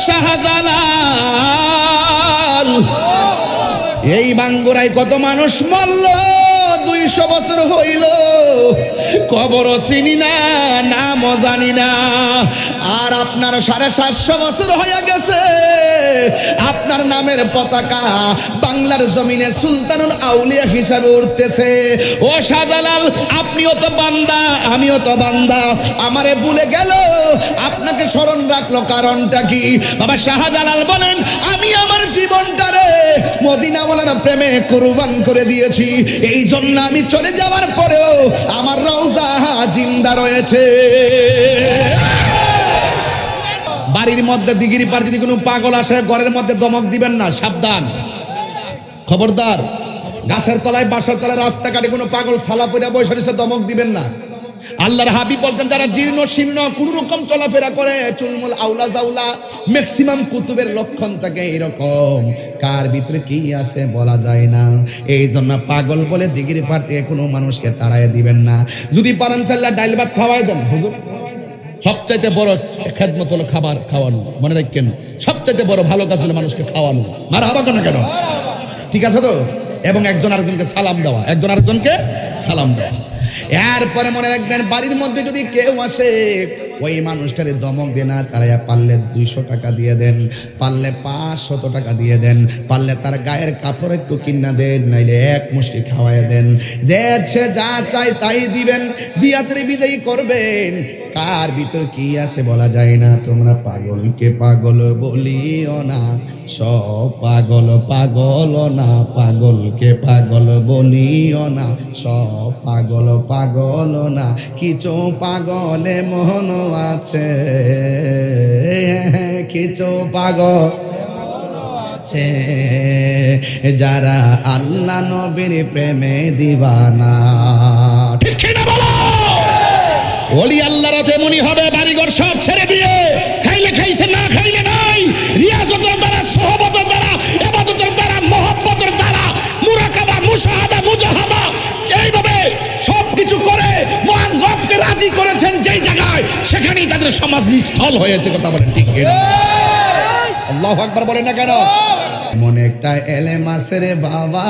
শাহজালাল, এই বাঙ্গুরায় কত মানুষ মরল, 200 বছর হইল, কবরও চিনি না, নামও জানি না। আর আপনার 750 বছর হয়ে গেছে, আপনার নামের পতাকা বাংলার জমিনে সুলতানুল আউলিয়া হিসাবে উঠতেছে। ও শাহজালাল, আপনিও তো বান্দা, আমিও তো বান্দা, আমারে ভুলে গেল, আপনাকে স্মরণ রাখলো কারণটা কি? বাবা শাহজালাল বলেন, আমি আমার জীবনটারে মদিনাওয়ালার প্রেমে কুরবান করে দিয়েছি, এই জন্য আমি চলে যাওয়ার পরেও আমার রওজা জিন্দা রয়েছে। বাড়ির মধ্যে দিগিরি পার যদি কোনো পাগল আসে, ঘরের মধ্যে দমক দিবেন না, সাবধান, খবরদার। গাছের তলায়, বাসার তলায়, রাস্তাঘাটে কোনো পাগল সালা পরে বসে রয়েছে, দমক দিবেন না। আল্লাহর হাবিব বলছেন, যারা জীর্ণ শীর্ণ কোন রকম চলাফেরা করে, চুলমুল আউলা জাউলা, ম্যাক্সিমাম কুতুবের লক্ষণ থাকে এরকম, কার ভিতরে কি আছে বলা যায় না। এই জন্য পাগল বলে দিগিরি পার থেকে কোনো মানুষকে তাড়ায় দিবেন না। যদি পারেন চাল্লা ডাইল ভাত খাওয়াই দেন, হুজুর সবচাইতে বড় খেদমত হলো খাবার খাওয়ানো, মনে রাখেন, সবচাইতে বড় ভালো কাজ হলো মানুষকে খাওয়ানো। মারহাবা কেন কেন, ঠিক আছে তো? এবং একজন আরেকজনকে সালাম দেওয়া, একজন আরেকজনকে সালাম দেওয়া। এরপরে মনে রাখবেন, বাড়ির মধ্যে যদি কেউ আসে, ওই মানুষটারে দমক দেন না, তারা পারলে 200 টাকা দিয়ে দেন, পারলে 500 টাকা দিয়ে দেন, পারলে তার গায়ের কাপড় একটু কিনা দেন, নাইলে এক মুষ্টি খাওয়াই দেন। যে সে যা চায় তাই দিবেন, দিয়াতে বিদায় করবেন। কার ভিতর কি আছে বলা যায় না। তোমরা পাগলকে পাগল বলিও না, সব পাগল পাগল না, পাগলকে পাগল বলিও না, সব পাগল পাগল না, কিছু পাগলে মন আছে, কিছু পাগল আছে যারা আল্লাহ নবীর প্রেমে দিবানা। ঠিক না বলো? ওলি আল্লাহর তেমনি হবে, বাড়িঘর সব ছেড়ে দিয়ে, খাইলে খাইছে, না খাইলে নাই, রিয়াজতের দ্বারা, সোহবতের দ্বারা, ইবাদতের দ্বারা, মহব্বতের দ্বারা, মুরাকাবা, মুশাহাদা, মুজাহাদা, এইভাবে সবকিছু করে মহান রবকে রাজি করেছেন যেই জায়গায়, সেখানেই তাদের সমাজী স্থল হয়েছে। কথা বলেন ঠিক কিনা? আল্লাহু আকবার বলেন না কেন? মনে একটা এলেম আছে রে বাবা,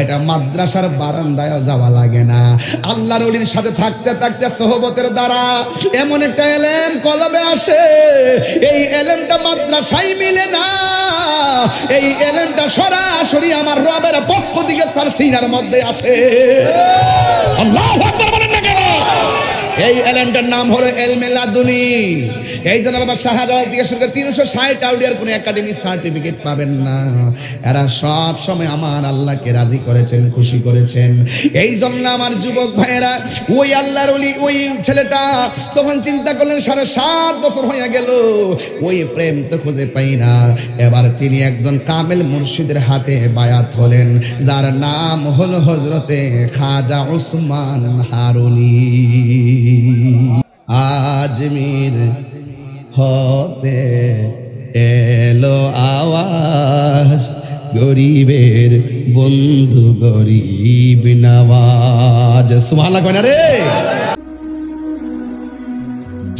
এটা মাদ্রাসার বারান্দায় যাওয়া লাগে না। আল্লাহর ওলির সাথে থাকতে থাকতে সোহবতের দ্বারা এমন একটা এলেম কলবে আসে, এই এলেমটা মাদ্রাসায় মিলে না, এই এলেমটা সরাসরি আমার রবের পক্ষ থেকে তার সিনার মধ্যে আসে। আল্লাহু আকবার বলেন না কেন? এই এলেমটার নাম হলো এলমে লাদুনী। এই জন্য বাবা শাহজালাল থেকে শুরু করে 360 আউলিয়ার কোনো একাডেমিক সার্টিফিকেট পাবেন না। এরা সব সময় আমার আল্লাহকে রাজি করেছেন, খুশি করেছেন। এই জন্য আমার যুবক ভাইয়েরা, ওই আল্লাহর ওলি, ওই ছেলেটা তখন চিন্তা করলেন 7.5 বছর হয়ে গেল, ওই প্রেম তো খুঁজে পাই না। এবার তিনি একজন কামেল মুর্শিদের হাতে বায়াত হলেন, যার নাম হলো হযরতে খাজা উসমান হারুনি। আজমির হতে এলো আওয়াজ, গরিবের বন্ধু গরিব নওয়াজ। সুবহানাল্লাহ কয় না রে?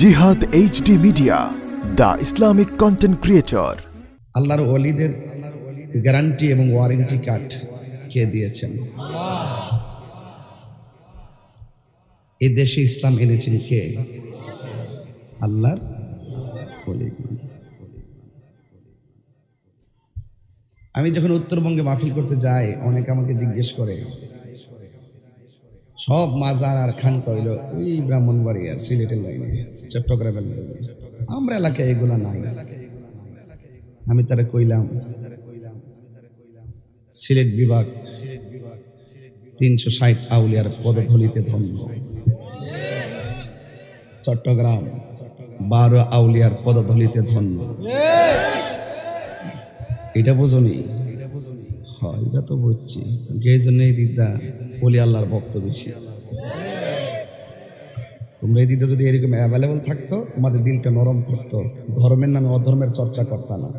জিহাদ HD media, the Islamic content creator. আল্লাহর ওলিদের গ্যারান্টি এবং ওয়ারেন্টি কার্ড কে দিয়েছেন? এই দেশে ইসলাম এনেছেন কে? আল্লাহর ওলি। আমি যখন উত্তরবঙ্গে মাহফিল করতে যাই, অনেকে আমাকে জিজ্ঞেস করে, সব মাজার আর খান কইল ওই ব্রাহ্মণবাড়িয়ার সিলেটের লাইনে, চট্টগ্রামের লাইনে, আমরা এলাকায় এগুলা নাই। আমি তারা কইলাম, সিলেট বিভাগ 360 আউলিয়ার পদধূলিতে ধন্য, চট্টগ্রাম 12 আউলিয়ার পদধূলিতে ধন্য। এটা বোঝনি? হ্যাঁ, এটা তো বুঝছি। এই জন্যই দিদা বলি আল্লাহর ভক্ত বেশি। তোমরা এই দিদা যদি এরকম অ্যাভেলেবল থাকতো, তোমাদের দিলটা নরম থাকতো, ধর্মের নামে অধর্মের চর্চা করতা না।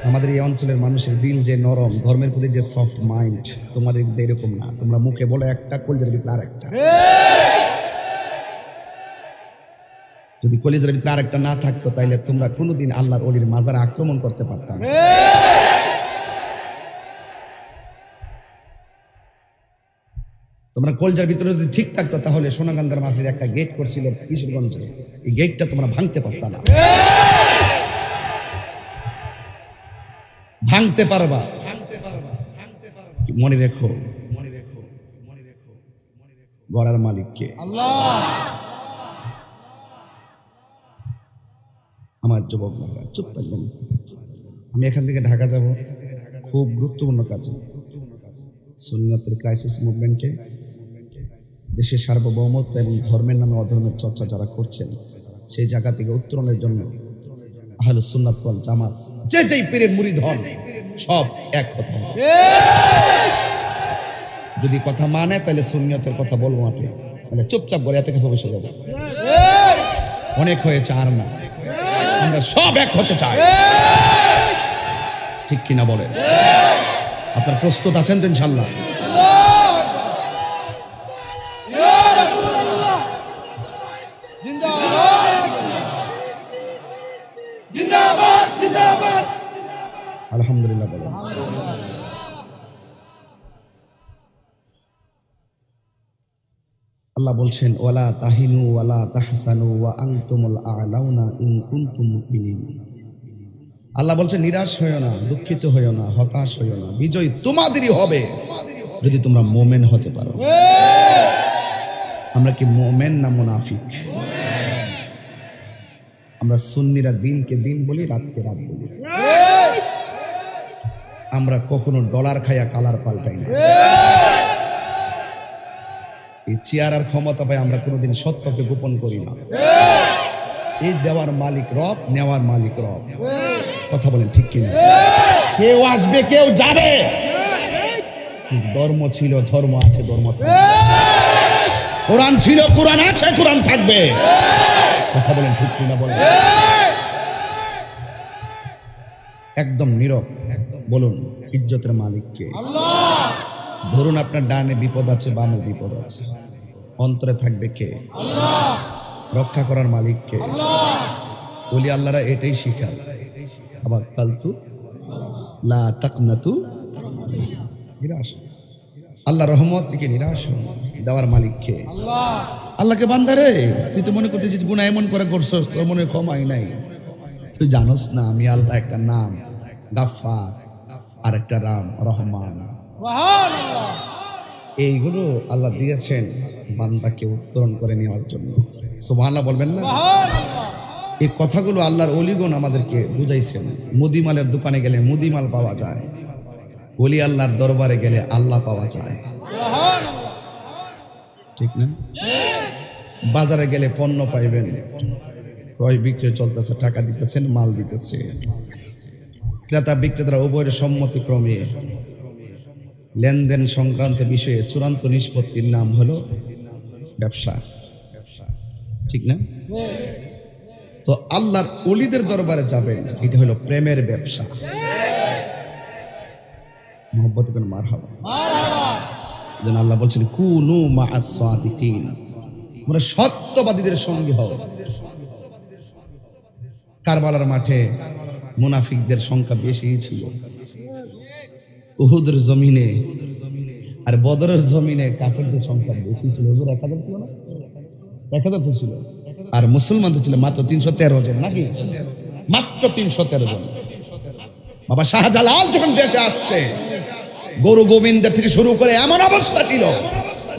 আমাদের এই অঞ্চলের মানুষের দিল যে নরম, ধর্মের প্রতি যে সফট মাইন্ড, তোমাদের এরকম না। তোমরা মুখে বলে একটা, কলজের ভিতরে আর একটা। যদি কলিজার ভিতরে আরেকটা না থাকতো তাইলে তোমরা কোনোদিন আল্লাহর ওলির মাজারে আক্রমণ করতে পারতাম না। তোমরা কলিজার ভিতরে যদি ঠিক থাকতো তাহলে সোনাগান্ধার মাঝে একটা গেট করছিল কিশোরগঞ্জে, এই গেটটা তোমরা ভাঙতে পারতা না। ভাঙতে পারবা, মনে রেখো গড়ার মালিককে আল্লাহ। আমার যুবক ভাইরা চুপ থাকবেন। আমি এখান থেকে ঢাকা যাব খুব গুরুত্বপূর্ণ কাজে, সুন্নাতের ক্রাইসিস মুভমেন্টে দেশের সার্বভৌমত্ব এবং ধর্মের নামে অধর্মের চর্চা যারা করছেন সেই জায়গা থেকে উত্তরণের জন্য আহলে সুন্নাত ওয়াল জামাত যে যেই পীরের মুরিদ হন সব এক কথা হবে। যদি কথা মানে তাহলে সুন্নিয়তের কথা বলবো, আপনি মানে চুপচাপ করে এত কথা বসে যাবো। অনেক হয়েছে, আর না, আমরা সব এক হতে চাই, ঠিক কিনা বলেন? আপনার প্রস্তুত আছেন তো ইনশাল্লাহ? আলহামদুলিল্লাহ বলেন। আল্লাহ বলছেন ওয়ালা তাহিনু ওয়ালা তাহসানু ওয়া আনতুমুল আ'লাউনা ইন কুনতুম মুমিনিন। আল্লাহ বলছেন নিরাশ হইও না, দুঃখিত হইও না, হতাশ হইও না, বিজয় তোমাদেরই হবে যদি তোমরা মুমিন হতে পারো। আমরা কি মুমিন না মুনাফিক? আমরা সুন্নিরা দিনকে দিন বলি, রাতকে রাত বলি। আমরা কখনো ডলার খাইয়া কালার পাল্টাই না। এই চেয়ার আর ক্ষমতা পাই আমরা কোনোদিন সত্যকে গোপন করি না। এই দেওয়ার মালিক রব, নেওয়ার মালিক রব। কথা বলেন ঠিক কিনা? কেউ আসবে কেউ যাবে, ধর্ম ছিল ধর্ম আছে, ধর্ম কোরআন ছিল কোরআন আছে, কোরআন থাকবে। কথা বলেন ঠিক কিনা? বলেন একদম নীরব বলুন ইজ্জতের মালিককে। ধরুন আপনার ডানে বিপদ আছে, বামে বিপদ আছে, অন্তরে থাকবে কে? রক্ষা করার মালিক কে? ওলি আল্লাহরা এটাই শিখায়, তাওয়াক্কালতু লা তাকনাতু। নিরাশ আল্লাহ রহমত থেকে নিরাশ দেওয়ার মালিক কে? আল্লাহকে বান্দা রে, তুই তো মনে করতেছিস গুনাহ এমন করে করছস তোর মনে ক্ষমাই নাই। তুই জানোস না আমি আল্লাহ একটা নাম গাফফার আর একটা নাম রহমান। এইগুলো আল্লাহ দিয়েছেন বান্দাকে উত্তরণ করে নেওয়ার জন্য। সুবহানাল্লাহ বলবেন না? এই কথাগুলো আল্লাহর ওলিগণ আমাদেরকে বুঝাইছেন। মুদিমালের দোকানে গেলে মুদিমাল পাওয়া যায়, ওলি আল্লাহর দরবারে গেলে আল্লাহ পাওয়া যায়, ঠিক না? বাজারে গেলে পণ্য পাইবেন, ক্রয় বিক্রয় চলতেছে, টাকা দিতেছেন, মাল দিতেছে, ক্রেতা বিক্রেতারা উভয়ের সম্মতিক্রমে লেনদেন সংক্রান্ত বিষয়ে চূড়ান্ত নিষ্পত্তির নাম হলো ব্যবসা, ঠিক না? তো আল্লাহর ওলিদের দরবারে যাবেন, এটা হলো প্রেমের ব্যবসা। মোহাম্মত কোন মারহাবা। যেন আল্লাহ বলছেন কুনু মা'আস সাদিকিন, তোমরা সত্যবাদীদের সঙ্গী হও। কারবালার মাঠে মুনাফিকদের সংখ্যা বেশি ছিল, উহুদের জমিনে আর বদরের জমিনে কাফেরদের সংখ্যা বেশি ছিল। হুজুর 1000 ছিল না? 1000 তো ছিল, আর মুসলমানদের ছিল মাত্র 313 জন, নাকি? মাত্র 313 জন। বাবা শাহজালাল যখন দেশে আসছে, গরু গোবিন্দের থেকে শুরু করে এমন অবস্থা ছিল,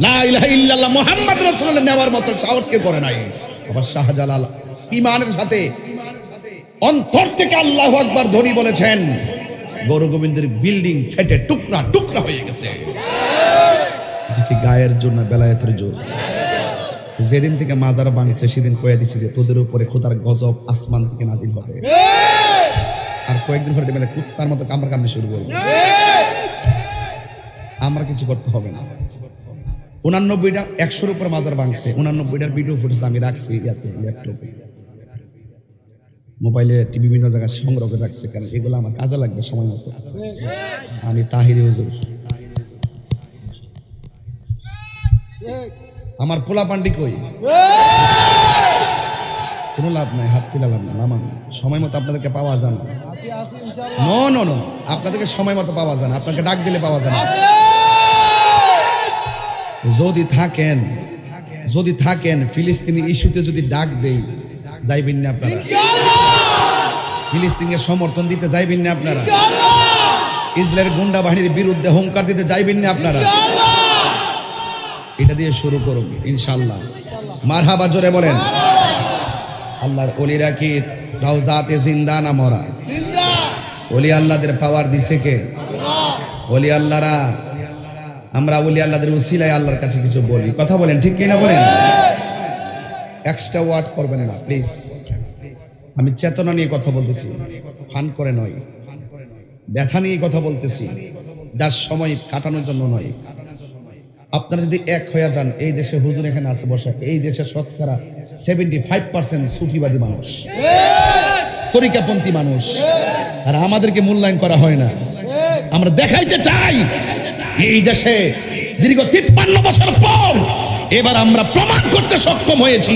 লা ইলাহা ইল্লাল্লাহ মুহাম্মদ রাসূলুল্লাহ নেওয়ার মতো সাহস কে করে নাই। বাবা শাহজালাল ঈমানের সাথে অন্তর থেকে আল্লাহু আকবার ধ্বনি বলেছেন, গরু গোবিন্দের বিল্ডিং ফেটে টুকরা টুকরা হয়ে গেছে। গায়ের জন্য বেলায়েতের জোর। যেদিন থেকে মাজার ভাঙছে সেদিন কয়ে দিচ্ছে যে তোদের উপরে খোদার গজব আসমান থেকে নাজিল হবে, আর কয়েকদিন পরে দেখবেন কুত্তার মতো কামড় কামড়ে শুরু করবে। আমরা কিছু করতে হবে না। 89টা 100-র উপর মাজার ভাঙছে, 89টার ভিডিও ফুটেজ আমি রাখছি ইয়াতে, ল্যাপটপে, মোবাইলে, টিভি, বিভিন্ন জায়গায় সংগ্রহ করে রাখছে, কারণ এগুলো আমার কাজে লাগবে সময় মতো। আমি তাহিরি হুজুর, আমার পোলা পান্ডি কই, কোনো লাভ নাই, হাত তুলে লাভ না, নামান। সময় মতো আপনাদেরকে পাওয়া যায় না। নো নো নো, আপনাদেরকে সময় মতো পাওয়া যায় না, আপনাকে ডাক দিলে পাওয়া যায় না। যদি থাকেন ফিলিস্তিনি ইস্যুতে যদি ডাক দেই, যাইবেন না আপনারা? ফিলিস্তিনের সমর্থন দিতে যাইবেন না আপনারা? ইসরায়েলের গুন্ডা বাহিনীর বিরুদ্ধে হুঙ্কার দিতে যাইবেন না আপনারা? এটা দিয়ে শুরু করুন ইনশাআল্লাহ। মারহাবা, জোরে বলেন। আল্লাহর ওলিরা কি রওজাতে জিন্দা না মরা? ওলি আল্লাহদের পাওয়ার দিছে কে? ওলি আল্লাহরা। আমরা ওলি আল্লাহদের উসিলায় আল্লাহর কাছে কিছু বলি, কথা বলেন, ঠিক কিনা বলেন? এক্সট্রা ওয়ার্ড করবেন না প্লিজ। আমি চেতনা নিয়ে কথা বলতেছি, ফান করে নয়। ব্যথা নিয়ে কথা বলতেছি, যার সময় কাটানোর জন্য নয়। আপনারা যদি এক হয়ে যান, এই দেশে হুজুর এখানে আছে বসা, এই দেশে শতকরা 75% সুফিবাদী মানুষ, তরিকাপন্থী মানুষ, আর আমাদেরকে মূল্যায়ন করা হয় না। আমরা দেখাইতে চাই এই দেশে দীর্ঘ 53 বছর পর এবার আমরা প্রমাণ করতে সক্ষম হয়েছি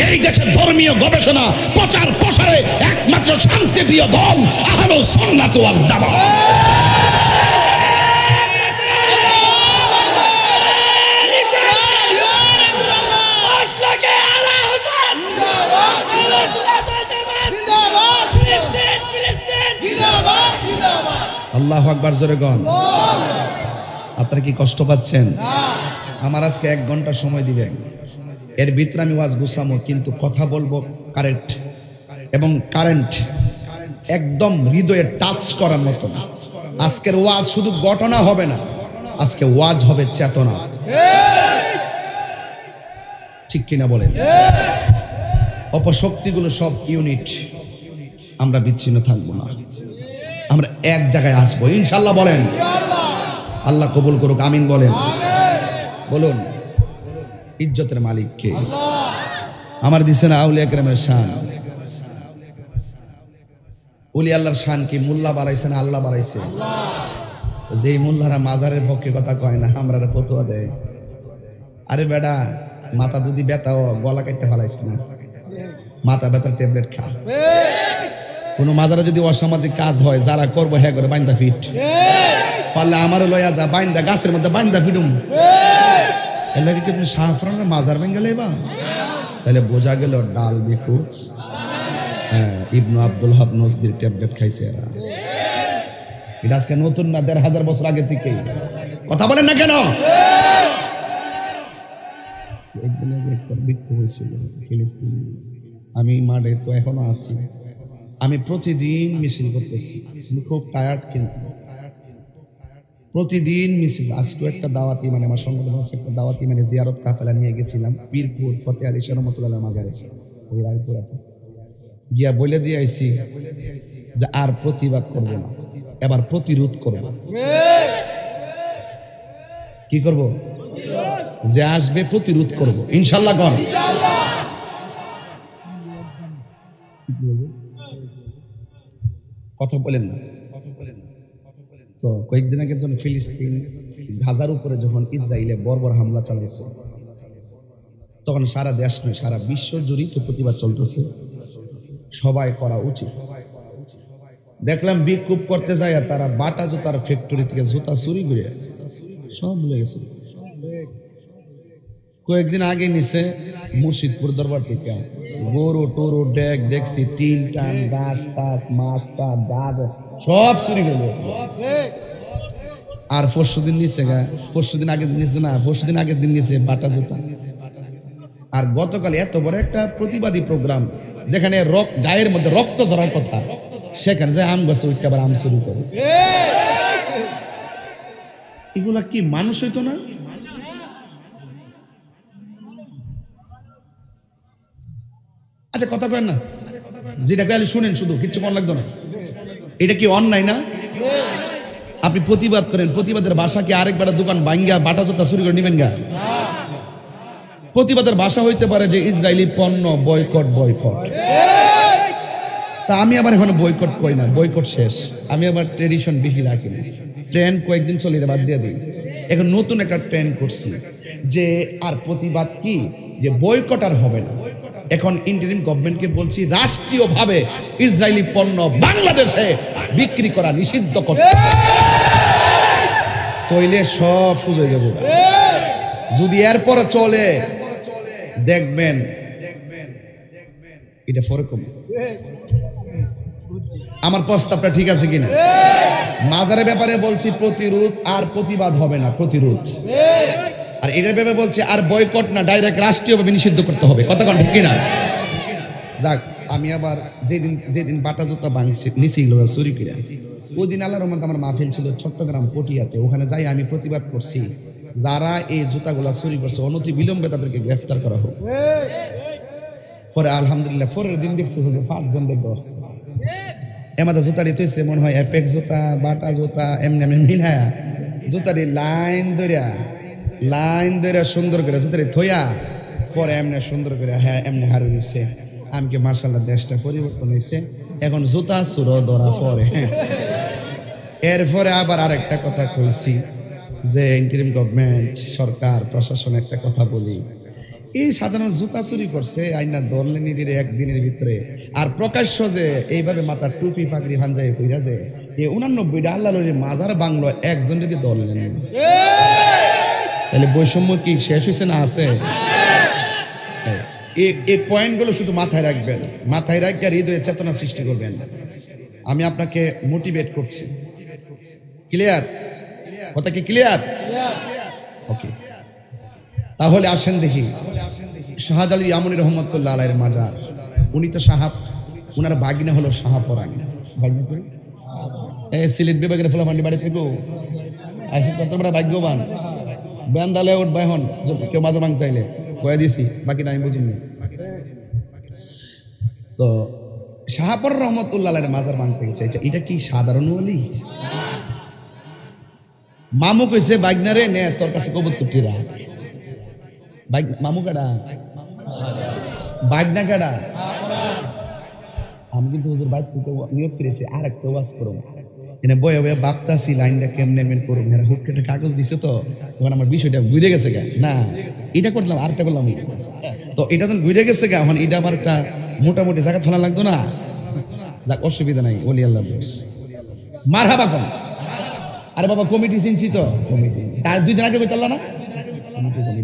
এই দেশের ধর্মীয় গবেষণা প্রচার প্রসারে একমাত্র শান্তিপ্রিয় দল আহলুস সুন্নাত ওয়াল জামাত। আল্লাহু আকবার, জোরে গন। আপনারা কি কষ্ট পাচ্ছেন? আমার আজকে 1 ঘন্টা সময় দিবেন, এর ভিতরে আমি ওয়াজ গুছামো, কিন্তু কথা বলবো কারেক্ট এবং কারেন্ট, একদম হৃদয়ে টাচ করার মতো। আজকের ওয়াজ শুধু ঘটনা হবে না, আজকে ওয়াজ হবে চেতনা, ঠিক কিনা বলেন? অপশক্তিগুলো সব ইউনিট, আমরা বিচ্ছিন্ন থাকবো না, আমরা এক জায়গায় আসবো ইনশাআল্লাহ। বলেন আল্লাহ কবুল করুক, আমিন বলেন। বলুন ইজ্জতের মালিক কে? আমার দিছেন আউলিয়া কেরামের শান। ওলি আল্লাহর শান কি? মোল্লা বাড়াইছে না আল্লাহ বাড়াইছে? যেই মোল্লারা মাজারের পক্ষে কথা কয় না, আমরা ফতোয়া দেয়। আরে বেডা, মাথা যদি ব্যথা গলা কেটে ফেলাইস না, মাথা ব্যথার ট্যাবলেট খা। কোন মাজারে যদি অসামাজিক কাজ হয়, যারা করবো হ্যাঁ করে বাইন্দা ফিট পারলে আমারও লয়া যা, বাইন্দা গাছের মধ্যে বাইন্দা ফিটুম। এর লাগে কি তুমি শাহফরানের মাজার ভেঙে লেবা? তাহলে বোঝা গেল ডাল বিকুচ। হ্যাঁ, ইবনু আব্দুল হক নজদির ট্যাবলেট খাইছে এরা। এটা আজকে নতুন না, 1500 বছর আগে থেকেই। কথা বলেন না কেন? একদিন আগে একটা বিক্ষোভ হয়েছিল ফিলিস্তিন, আমি মাঠে তো এখনো আছি। আমি প্রতিদিন মিছিল করতেছি, আমি খুব টায়ার্ড, কিন্তু প্রতিদিন মিছিল। আজকে একটা দাওয়াতি, মানে আমার সংগঠন আছে একটা দাওয়াতি, মানে জিয়ারত কাফেলা নিয়ে গেছিলাম পীরপুর ফতে আলী শাহ রহমাতুল্লাহ মাজারে, ওই রায়পুরাতে গিয়া বলে দিয়ে আইছি যে আর প্রতিবাদ করবো না, এবার প্রতিরোধ করবো। কি করব? যে আসবে প্রতিরোধ করব ইনশাআল্লাহ। গণ কথা বলেন না। তো কয়েকদিন আগে যখন ফিলিস্তিন গাজার উপরে যখন ইসরায়েলে বর্বর হামলা চালাইছে, তখন সারা দেশ নয় সারা বিশ্ব জুড়েই তো প্রতিবাদ চলতেছে। সবাই করা উচিত। দেখলাম বিক্ষোভ করতে যায় তারা বাটা জুতার ফ্যাক্টরি থেকে জুতা চুরি করে সব ভুলে গেছে। কয়েকদিন আগে নিছে মুর্শিদপুর দরবার থেকে গরু টরু ডেক দেখছি, টিন টান গাছ টাছ মাছ টাছ গাছ সব চুরি করে গেছে। আর পরশুদিন নিছে পরশুদিন আগের দিন নিছে না, পরশুদিন আগের দিন নিছে বাটা জুতা। আর গতকাল এত বড় একটা প্রতিবাদী প্রোগ্রাম, যেখানে গায়ের মধ্যে রক্ত ঝরার কথা, সেখানে যে আম গাছে উঠতে আবার আম চুরি করে। এগুলা কি মানুষ হইতো না? আচ্ছা কথা কেন না, যেটা গেলে শুনেন, শুধু কিচ্ছু মন লাগতো না। এটা কি অন্যায় না? আপনি প্রতিবাদ করেন, প্রতিবাদের ভাষা কি আরেকবার দোকান ভাঙ্গা বাটা জুতা চুরি করে নিবেন গা? প্রতিবাদের ভাষা হইতে পারে যে ইসরায়েলি পণ্য বয়কট বয়কট। তা আমি আবার এখন বয়কট কই না, বয়কট শেষ। আমি আবার ট্রেডিশন বেশি রাখি না, ট্রেন্ড কয়েকদিন চলে বাদ দিয়ে দিই। এখন নতুন একটা ট্রেন্ড করছি যে আর প্রতিবাদ কি, যে বয়কট আর হবে না। এখন ইন্টারিম গভর্নমেন্টকে বলছি রাষ্ট্রীয়ভাবে ইসরায়েলি পণ্য বাংলাদেশে বিক্রি করা নিষিদ্ধ করতে, তইলে সব সুযোগ যাব। যদি এরপরে চলে দেখবেন এটা ফরক কম। আমার প্রস্তাবটা ঠিক আছে কিনা? মাজারের ব্যাপারে বলছি প্রতিরোধ আর প্রতিবাদ হবে না, প্রতিরোধ। আর এটার ব্যাপারে বলছি আর বয়কট না, ডাইরেক্ট রাষ্ট্রীয়ভাবে নিষিদ্ধ করতে হবে। কতক্ষণ ঠিক কিনা? যাক, আমি আবার যেদিন বাটা জুতা নিছিল চুরি করে, ওই দিন আল্লাহর রহমতে আমার মাহফিল ছিল চট্টগ্রাম পটিয়াতে। ওখানে যাই আমি প্রতিবাদ করছি, যারা এই জুতাগুলা চুরি করছে অনতি বিলম্বে তাদেরকে গ্রেফতার করা হোক। পরে আলহামদুলিল্লাহ পরের দিন দেখছি 5 জন ধরছে। এমাদা জুতারি তৈছে মনে হয় এপেক জুতা, বাটা জুতা, এমনি এমনি মিলায়া জুতারি লাইন ধরে সুন্দর করে জুতারি থইয়া পরে এমনি সুন্দর করে হ্যাঁ এমনি হার হয়েছে। আমি কি মার্শাল্লাহ দেশটা পরিবর্তন হয়েছে, এখন জুতা চুরো ধরা পরে। এরপরে আবার আরেকটা কথা কইছি যে ইন্টারিম গভর্নমেন্ট সরকার প্রশাসন একটা কথা বলি, এই সাধারণ জুতা চুরি করছে আইনা ধরলেন একদিনের ভিতরে, আর প্রকাশ্য যে এইভাবে মাথার টুপি ফাকরি ভাঞ্জাই ফিরা যে 89টা আল্লাহ মাজার বাংলো একজন যদি ধরলেন, তাহলে বৈষম্য কি শেষ হয়েছে না আছে? এই পয়েন্টগুলো শুধু মাথায় রাখবেন, মাথায় রাখবে আর হৃদয়ে চেতনা সৃষ্টি করবেন। আমি আপনাকে মোটিভেট করছি। ক্লিয়ার? কথা কি ক্লিয়ার? ওকে, তাহলে আসেন দেখি শাহজালাল ইয়ামানী রহমতুল্লাহ আলাইহির মাজার। উনি তো সাহাব, উনার ভাগিনা হলো শাহপরাণ। সিলেট বিভাগের ফলাফান্ডি বাড়ি থেকে আসি, তোমরা ভাগ্যবান। বেন্দালে উঠবা এখন কেউ মাঝে ভাঙতে আইলে কয়ে দিয়েছি, বাকিটা আমি বুঝিনি। তো শাহপর রহমতুল্লাহ আলাইহির মাজার ভাঙতে গেছে, এটা কি সাধারণ ওলি? মামু কইছে বাগনারে নে তোর কাছে কবুতরটি রাখ। মামু কাটা বাগনা কাটা। আমি কিন্তু হুজুর বাইক থেকে নিয়োগ করেছি আর একটা ওয়াজ করবো, এনে বয়ে বয়ে বাপতাছি লাইনটা কেমনে মেন করবো। এরা হুট কেটে কাগজ দিছে তো তখন আমার বিষয়টা ঘুরে গেছে গা, না এটা করলাম আরেকটা করলাম। তো এটা যখন ঘুরে গেছে গা, এখন এটা আমার একটা মোটামুটি জায়গা ফেলা লাগতো না। যাক, অসুবিধা নাই, ওলি আল্লাহ বেশ মারহাবা কোন। আরে বাবা কমিটি চিনছি তো, কমিটি তার 2 দিন আগে কইতে না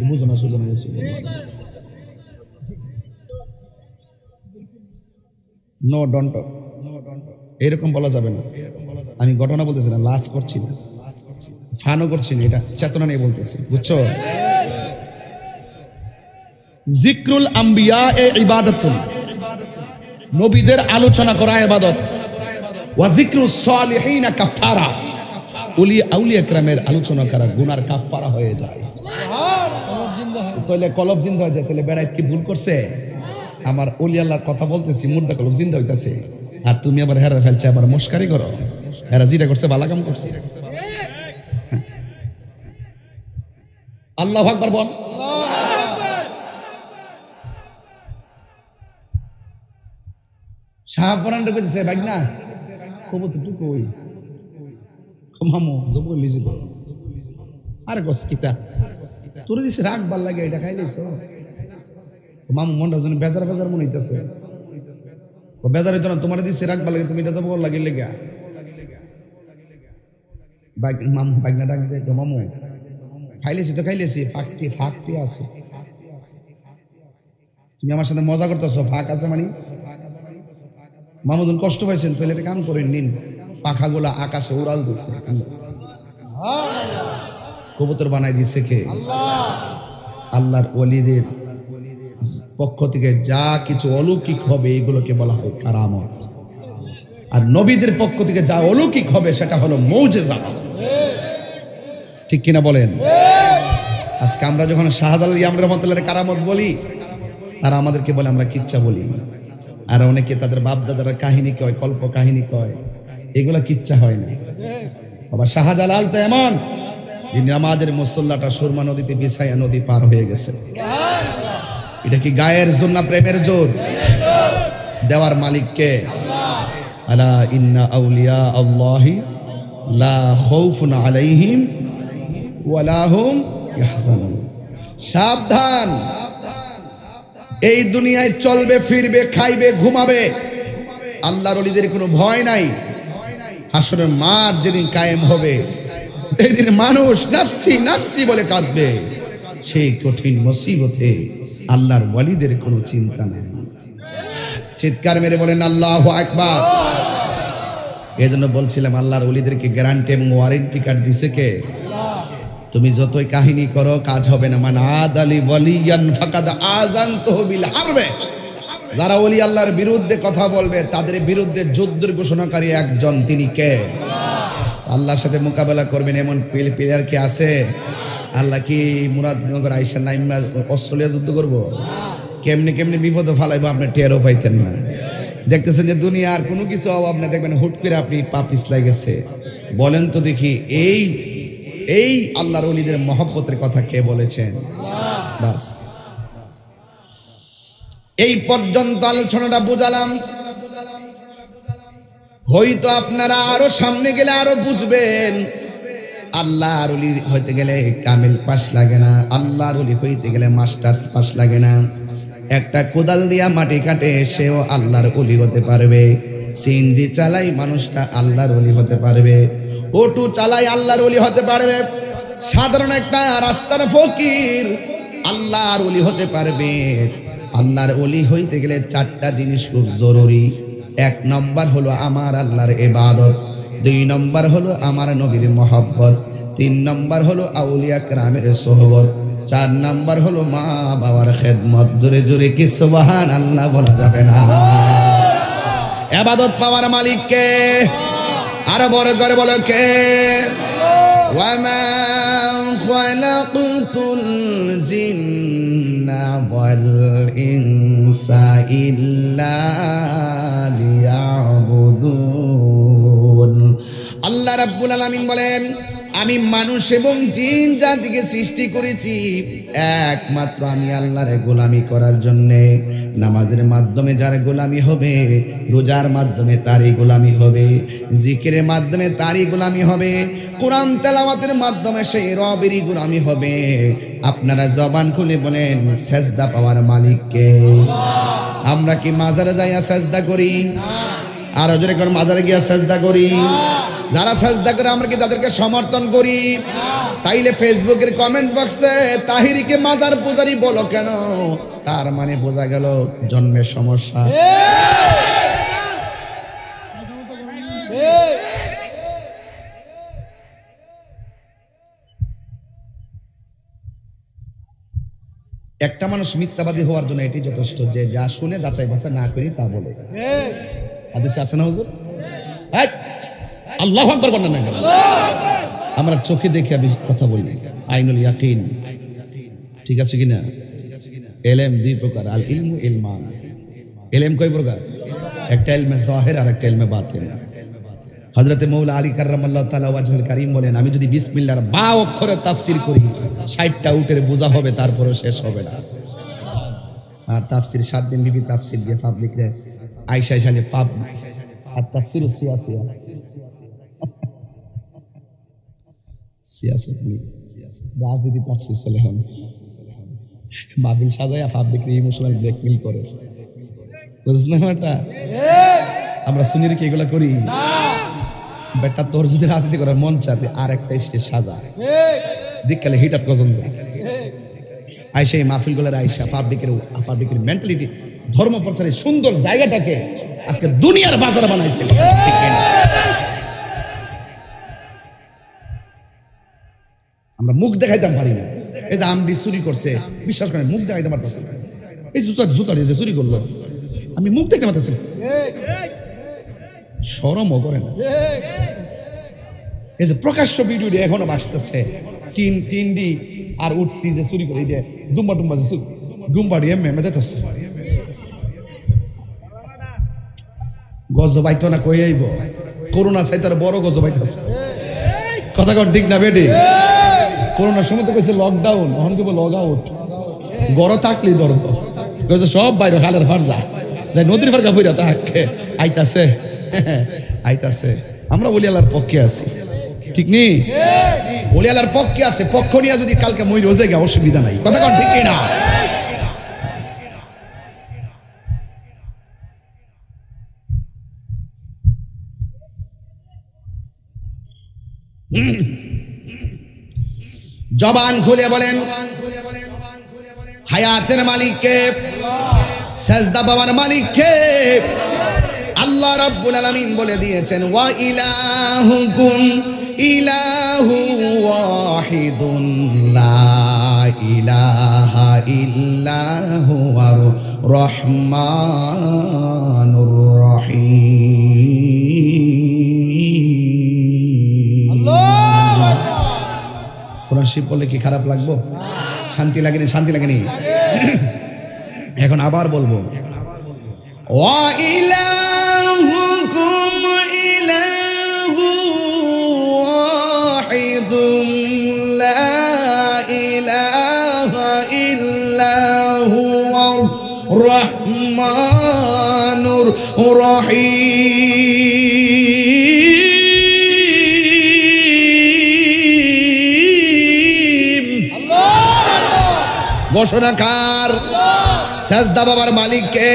বুঝো না, সুজন নো ডন্ট এরকম বলা যাবে না। আমি ঘটনা বলতেছি না, লাভ করছি না, ফানও করছি না, এটা চেতনা নিয়ে বলতেছি, বুঝছো? জিক্রুল আম্বিয়া এ ইবাদতুন, নবীদের আলোচনা করা ইবাদত। ওয়া জিক্রুস সালিহিনা কাফারা, আউলিয়া কেরামের আলোচনা করা গুনার কাফারা হয়ে যায়। তাহলে কলব জিন্দা হয়ে যায়। তাহলে বেড়াইত কি ভুল করছে? আমার ওলি আল্লাহর কথা বলতেছি, মুর্দা কলব জিন্দা হইতাছে, আর তুমি আবার হেরা ফেলছে, আবার মস্কারি করো। হেরা যেটা করছে ভালো কাম করছে। আল্লাহু আকবার বল। শাহপরান রেখেছে ভাই না, কবুতর তুই কই মামু জব লিজি তো আরে কস কিতা তোর দিছে রাগ ভাল লাগে, এটা খাইলেছ মামু মনটার জন্য বেজার বেজার মনে হইতেছে। বেজার হইতো না, তোমার দিছে রাগ ভাল লাগে, তুমি এটা জব লাগে লেগা মামু বাগনা ডাক দে মামু খাইলেছি তো খাইলেছি, ফাঁকটি আছে। তুমি আমার সাথে মজা করতেছো, ফাঁক আছে মানে মামুদুল কষ্ট পাইছেন, তাহলে একটা কাম করে নিন, পাখাগুলা আকাশে উড়াল দিছে। কবুতর বানাই দিছে কে? আল্লাহর ওলিদের পক্ষ থেকে যা কিছু অলৌকিক হবে এগুলোকে বলা হয় কারামত, আর নবীদের পক্ষ থেকে যা অলৌকিক হবে সেটা হলো মৌজেজা। ঠিক কিনা বলেন? আজকে আমরা যখন শাহজালাল ইয়ামানী রহমাতুল্লাহ কারামত বলি, তারা আমাদেরকে বলে আমরা কিচ্ছা বলি, আর অনেকে তাদের বাপ দাদারা কাহিনী কয়, কল্প কাহিনী কয়, এগুলা কিচ্ছা হয় না। বাবা শাহজালাল তো এমন, নামাজের মুসল্লাটা সুরমা নদীতে বিছাইয়া নদী পার হয়ে গেছে। এটা কি গায়ের জোর না প্রেমের জোর? দেওয়ার মালিক কে? আলা ইন্না আউলিয়া আল্লাহি লা খাউফুন আলাইহিম ওয়ালা হুম ইয়াহজানুন। সাবধান, এই দুনিয়ায় চলবে ফিরবে খাইবে ঘুমাবে, আল্লাহর ওলিদের কোনো ভয় নাই। হাসরের মাঠ যেদিন কায়েম হবে সেদিন মানুষ নাফসি নাফসি বলে কাঁদবে। সেই কঠিন মুসিবতে আল্লাহর ওলিদের কোনো চিন্তা নেই। চিৎকার মেরে বলেন আল্লাহু আকবার। এই জন্য বলছিলাম আল্লাহর ওলিদেরকে গ্যারান্টি এবং ওয়ারেন্টি কার্ড দিছে কে? তুমি যতই কাহিনী করো কাজ হবে না। মান আদালি ওয়ালিয়ান ফাকাদ আযানতুহু বিল হারবে। যারা ওলি আল্লাহর বিরুদ্ধে কথা বলবে তাদের বিরুদ্ধে যুদ্ধের ঘোষণাকারী একজন, তিনি কে? আল্লাহর সাথে মোকাবেলা করবেন এমন প্লেয়ার কি আছে? আল্লাহ কি মুরাদনগর আইসা নাইমা অস্ট্রেলিয়া যুদ্ধ করবো? কেমনি কেমনি বিপদ ফালাইবো আপনি টেরও পাইতেন না। দেখতেছেন যে দুনিয়ার কোনো কিছু অভাব না, দেখবেন হুট করে আপনি পা পিছলাই গেছে। বলেন তো দেখি, এই আল্লাহর ওলিদের মহব্বতের কথা কে বলেছেন? বাস এই পর্যন্ত আলোচনাটা বুঝালাম। হয়তো আপনারা আরো সামনে গেলে আরো বুঝবেন। আল্লাহর ওলি হইতে গেলে কামিল পাস লাগে না, আল্লাহর ওলি হইতে গেলে মাস্টার্স পাস লাগে না। একটা কোদাল দিয়া মাটি কাটে সেও আল্লাহর ওলি হতে পারবে। সিএনজি চালাই মানুষটা আল্লাহর ওলি হতে পারবে। অটো চালাই আল্লাহর ওলি হতে পারবে। সাধারণ একটা রাস্তার ফকির আল্লাহর ওলি হতে পারবে। আল্লাহর ওলি হইতে গেলে চারটা জিনিস খুব জরুরি। এক নম্বর হলো আমার আল্লাহর ইবাদত, দুই নম্বর হলো আমার নবীর মহব্বত, তিন নম্বর হলো আউলিয়া কেরামের সোহবত, চার নম্বর হলো মা বাবার খেদমত। জোরে জোরে কি সুবহানাল্লাহ বলা যাবে না? ইবাদত পাওয়ার মালিক কে? আরো বড় করে বলো কে? ওয়ামা খালাকতুল জিন্না ওয়াল ইনসা ইল্লা লিয়াবুদুন। আল্লাহ রাব্বুল আলামিন বলেন, আমি মানুষ এবং জিন জাতিকে সৃষ্টি করেছি একমাত্র আমি আল্লাহর গোলামি করার জন্য। নামাজের মাধ্যমে যার গোলামি হবে, রোজার মাধ্যমে তারই গোলামি হবে, জিকিরের মাধ্যমে তারই গোলামি হবে, কোরআন তেলাওয়াতের মাধ্যমে সেই রবেরই গোলামি হবে। আপনারা জবান খুলে বলেন সেজদা পাওয়ার মালিক কে? আমরা কি মাজারে যাইয়া সেজদা করি? আর জোরে করে মাজারে গিয়া সেজদা করি? যারা সেজদা করে আমরা কি তাদেরকে সমর্থন করি? তাইলে ফেসবুকের কমেন্টস বক্সে তাহিরিকে মাজার পূজারি বলো কেন? তার মানে বোঝা গেল জন্মের সমস্যা। একটা মানুষ মিথ্যাবাদী হওয়ার জন্য এটি যথেষ্ট যে যা শুনে যাচাই বাছাই না করি তা বলে। হাদিসে আছে না হুজুর? আল্লাহু আকবার বলেন না কেন? আমরা চোখে দেখে আমি কথা বলি, আইনুল ইয়াকিন। ঠিক আছে কিনা? ইলম দুই প্রকার, আল ইলমু ইলমান। ইলম কয় প্রকার? একটা ইলমে জাহির আর একটা ইলমে বাতিন। হযরতে মৌলা আলী কাররামাল্লাহু তাআলা ওয়াজহুল কারীম বলেন, আমি যদি বিসমিল্লাহর বা অক্ষরে তাফসীর করি 60টা উটের বোঝা হবে, তারপরেও শেষ হবে না। আর তাফসীর 7 দিন বিবি তাফসীর দিয়ে পাবলিক রে আয়েশা শালে পাব আর তাফসীর সিয়াসিয়া সিয়াসত নিয়ে রাজনীতি তাফসীর চলে হন মাহফিল সাজায়া পাবলিক ইমোশনাল ব্ল্যাকমেল করে। বুঝছ না এটা? আমরা শুনি রেখে এগুলা করি না। বেটা তোর যদি রাজনীতি করার মন চায় আর একটা স্টেজ সাজা, দেখলে হিট আপ কজন যায়। আয়েশা এই মাহফিলগুলোর আয়েশা পাবলিকের মেন্টালিটি, ধর্ম প্রচারের সুন্দর জায়গাটাকে আজকে দুনিয়ার বাজার বানাইছে। আমরা মুখ দেখাইতাম পারি না। এই যে আমডি চুরি করছে, বিশ্বাস করেন মুখ দেখাইতে পারতেছে। এই জুতা যে চুরি করলো, আমি মুখ দেখতে পারতেছি, শরমও করে না। এই যে প্রকাশ্য ভিডিও এখনো বাসতেছে, টিন্ডি আর উঠটি যে চুরি করে, দুম্বা টুম্বা যে চুরি, ডুম্বাড়ি এমএ যেতেছে, গজবাইতো না কই আইব, করোনা চাই তার বড় গজবাইতেছে। কথা কর ঠিক না বেটি? করোনার সময় তো কইছে লকডাউন, এখন কেবল লগ আউট। গড় থাকলেই ধরব, সব বাইরে হালের ফারজা যাই নদীর ফারকা ফিরা তাকে আইতাছে আইতাছে। আমরা বলি আল্লাহর পক্ষে আছি, ঠিক নেই? ওলি আল্লাহর পক্ষে আছে, পক্ষ নিয়ে যদি কালকে মই রোজে গে অসুবিধা নাই, কথা কোন ঠিক না? জবান খুলে বলেন হায়াতের মালিককে, সেজদা পাওয়ার মালিককে। আল্লাহ রাব্বুল আলামিন বলে দিয়েছেন ওয়া ইলাহুকুম ইলাহু ওয়াহিদুন লা ইলাহা ইল্লা হুয়ার রহমানুর রহিম। আল্লাহ কোরআন শরীফ বললে কি খারাপ লাগবে? শান্তি লাগেনি? শান্তি লাগেনি? এখন আবার বলবো ওয়া ইলাহুকুম ইলাহু ওয়াহিদুন লা ইলাহা ইল্লা হুয়ার রহমানুর রহিম। ঘোষণাকার সেজদা বাবার মালিককে।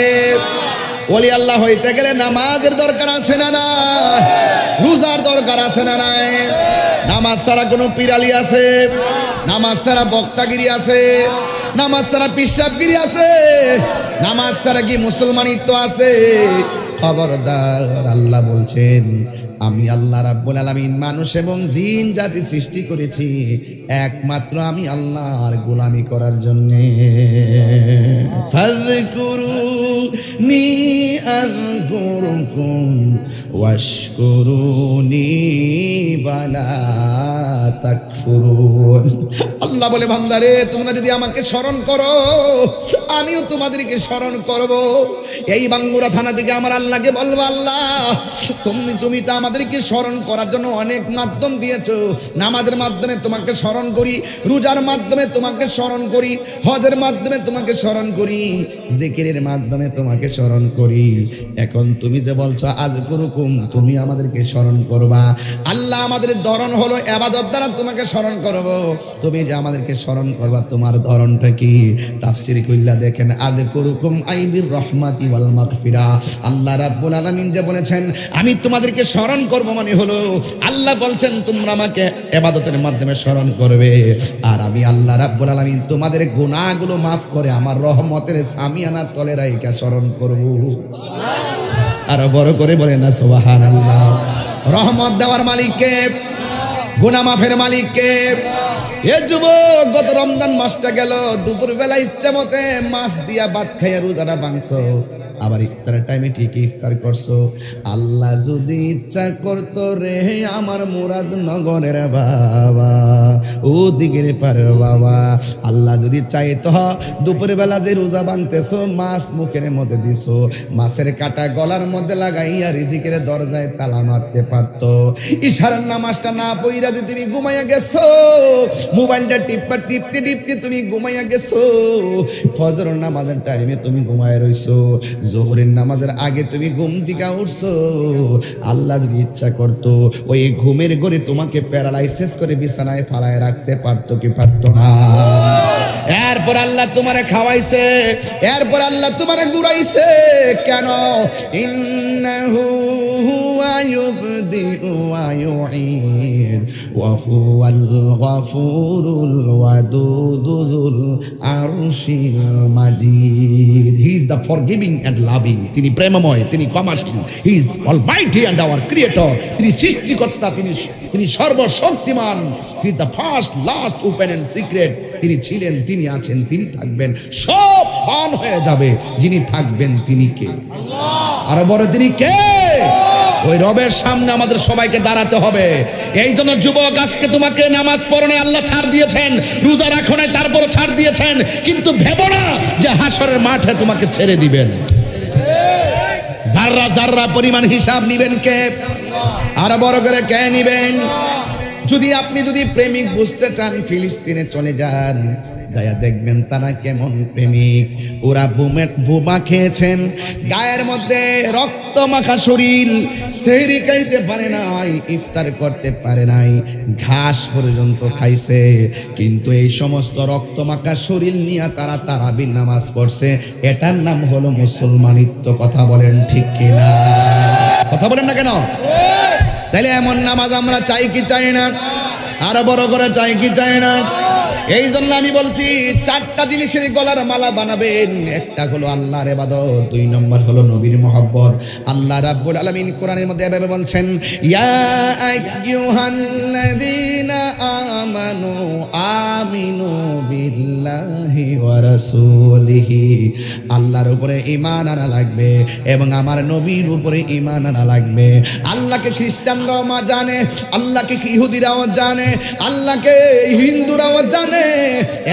ওলি আল্লাহ হইতে গেলে নামাজের দরকার আছে না না? রোজার দরকার আছে না নাই? নামাজ ছাড়া কোনো পিরালি আছে? নামাজ ছাড়া বক্তাগিরি আছে? নামাজ ছাড়া পিসাবগিরি আছে? নামাজ ছাড়া কি মুসলমানিত্ব আছে? খবরদার, আল্লাহ বলছেন আমি আল্লাহ রাব্বুল আলামিন মানুষ এবং জিন জাতি সৃষ্টি করেছি একমাত্র আমি আল্লাহর গোলামি করার জন্য। ফাযকুরুনি আযকুরকুম ওয়াশকুরুনি ওয়ালা তাকফুরুন। আল্লাহ বলে বান্দারে তোমরা যদি আমাকে স্মরণ করো আমিও তোমাদেরকে স্মরণ করব। এই বাঙ্গুরা থানা থেকে আমার আল্লাহকে বলবো আল্লাহ তুমি তো আমাদেরকে স্মরণ করার জন্য অনেক মাধ্যম দিয়েছো। নামাজের মাধ্যমে তোমাকে স্মরণ করি, রোজার মাধ্যমে তোমাকে স্মরণ করি, হজের মাধ্যমে তোমাকে স্মরণ করি, জিকিরের মাধ্যমে তোমাকে স্মরণ করি। এখন তুমি যে বলছো আযকুরুকুম, তুমি আমাদেরকে স্মরণ করবা। আল্লাহ আমাদের ধরন হলো ইবাদত দ্বারা তোমাকে স্মরণ করব। তুমি যে আমাদেরকে স্মরণ করবা তোমার ধরনটা কি? তাফসীর কইলা দেখেন আযকুরুকুম আইবির রহমাতি ওয়াল মাগফিরা। আল্লাহ রাব্বুল আলামিন যে বলেছেন আমি তোমাদেরকে স্মরণ করব মানে হলো আল্লাহ বলছেন তোমরা আমাকে ইবাদতের মাধ্যমে স্মরণ করবে আর আমি আল্লাহ রাব্বুল আলামিন তোমাদের গুনাহগুলো maaf করে আমার রহমতের সামিয়ানার তলে রাইখা স্মরণ করব। আর বড় করে বলেন না সুবহানাল্লাহ। রহমত দেওয়ার মালিককে, গুনাহ মাফের মালিককে। এ যুবক, গত রমজান মাসটা গেল, দুপুরবেলা ইচ্ছা মতে মাছ দিয়া ভাত খাইয়া রোজাটা ভাঙছো, আবার ইফতারের টাইমে ঠিকই ইফতার করছো। আল্লাহ যদি ইচ্ছা করতো রে আমার মুরাদনগরের বাবা, ও দিগের পারের বাবা, আল্লাহ যদি চাইতো দুপুরের বেলা যে রোজা ভাঙতেছো মাছ মুখের মধ্যে দিছো, মাছের কাটা গলার মধ্যে লাগাইয়া রিজিকের দরজায় তালা মারতে পারতো। ইশারার নামাজটা না পইরা যে তুমি ঘুমাইয়া গেছো, মোবাইলটা টিপতে টিপতে তুমি ঘুমাইয়া গেছো, ফজর নামাজের টাইমে তুমি ঘুমায় রইছো, জোহরের নামাজের আগে তুমি ঘুম থেকে উঠছো, আল্লাহ যদি ইচ্ছা করতো ওই ঘুমের ঘরে তোমাকে প্যারালাইসিস করে বিছানায় ফালায় রাখতে পারতো কি পারতো না? এরপর আল্লাহ তোমারে খাওয়াইছে, এরপর আল্লাহ তোমারে ঘুরাইছে কেন? ইন্নাহু হুয়া ইউবদিউ ওয়া ইউঈদ ওয়া হুয়াল গফুরুল ওয়াদুদুল আরশিল মাজিদ। He is the forgiving and loving. তিনি প্রেমময়, তিনি ক্ষমাশীল। He is almighty and our creator. তিনি সৃষ্টিকর্তা, তিনি সর্বশক্তিমান। He is the first, last, open and secret. তিনি ছিলেন, তিনি আছেন, তিনি থাকবেন। সব ফান হয়ে যাবে, যিনি থাকবেন তিনি কে? আল্লাহ। আর বড় তিনি কে? ওই রবের সামনে আমাদের সবাইকে দাঁড়াতে হবে। এই জন্য যুবক, আজকে তোমাকে নামাজ পড়নে আল্লাহ ছাড় দিয়েছেন, রোজা রাখো নাই তারপরও ছাড় দিয়েছেন, কিন্তু ভেবো না যে হাসরের মাঠে তোমাকে ছেড়ে দিবেন। জাররা জাররা পরিমাণ হিসাব নিবেন কে? আর বড় করে কে নিবেন? যদি আপনি প্রেমিক বুঝতে চান ফিলিস্তিনে চলে যান, যায়া দেখবেন তারা কেমন প্রেমিক। ওরা বোমা খেয়েছেন, গায়ের মধ্যে রক্ত মাখা শরীর, সেহরি খাইতে পারে নাই, ইফতার করতে পারে নাই, ঘাস পর্যন্ত খাইছে, কিন্তু এই সমস্ত রক্ত মাখা শরীর নিয়ে তারা তারাবির নামাজ পড়ছে। এটার নাম হলো মুসলমানিত্ব। কথা বলেন ঠিক কিনা? কথা বলেন না কেন? তাইলে এমন নামাজ আমরা চাই কি চাই না? আরো বড় করে চাই কি চাই না? এই জন্য আমি বলছি 4টা জিনিসের গলার মালা বানাবেন। একটা হলো আল্লাহর ইবাদত, 2 নম্বর হলো নবীর মহব্বত। আল্লাহ রাব্বুল আলামিন কোরআনের মধ্যে এভাবে বলছেন, ইয়া আইয়ুহাল্লাযীনা আমানু আমিনু বিল্লাহি ওয়া রাসূলিহি। আল্লাহর উপরে ঈমান আনা লাগবে এবং আমার নবীর উপরে ঈমান আনা লাগবে। আল্লাহকে খ্রিস্টানরাও জানে, আল্লাহকে ইহুদিরাও জানে, আল্লাহকে হিন্দুরাও জানে,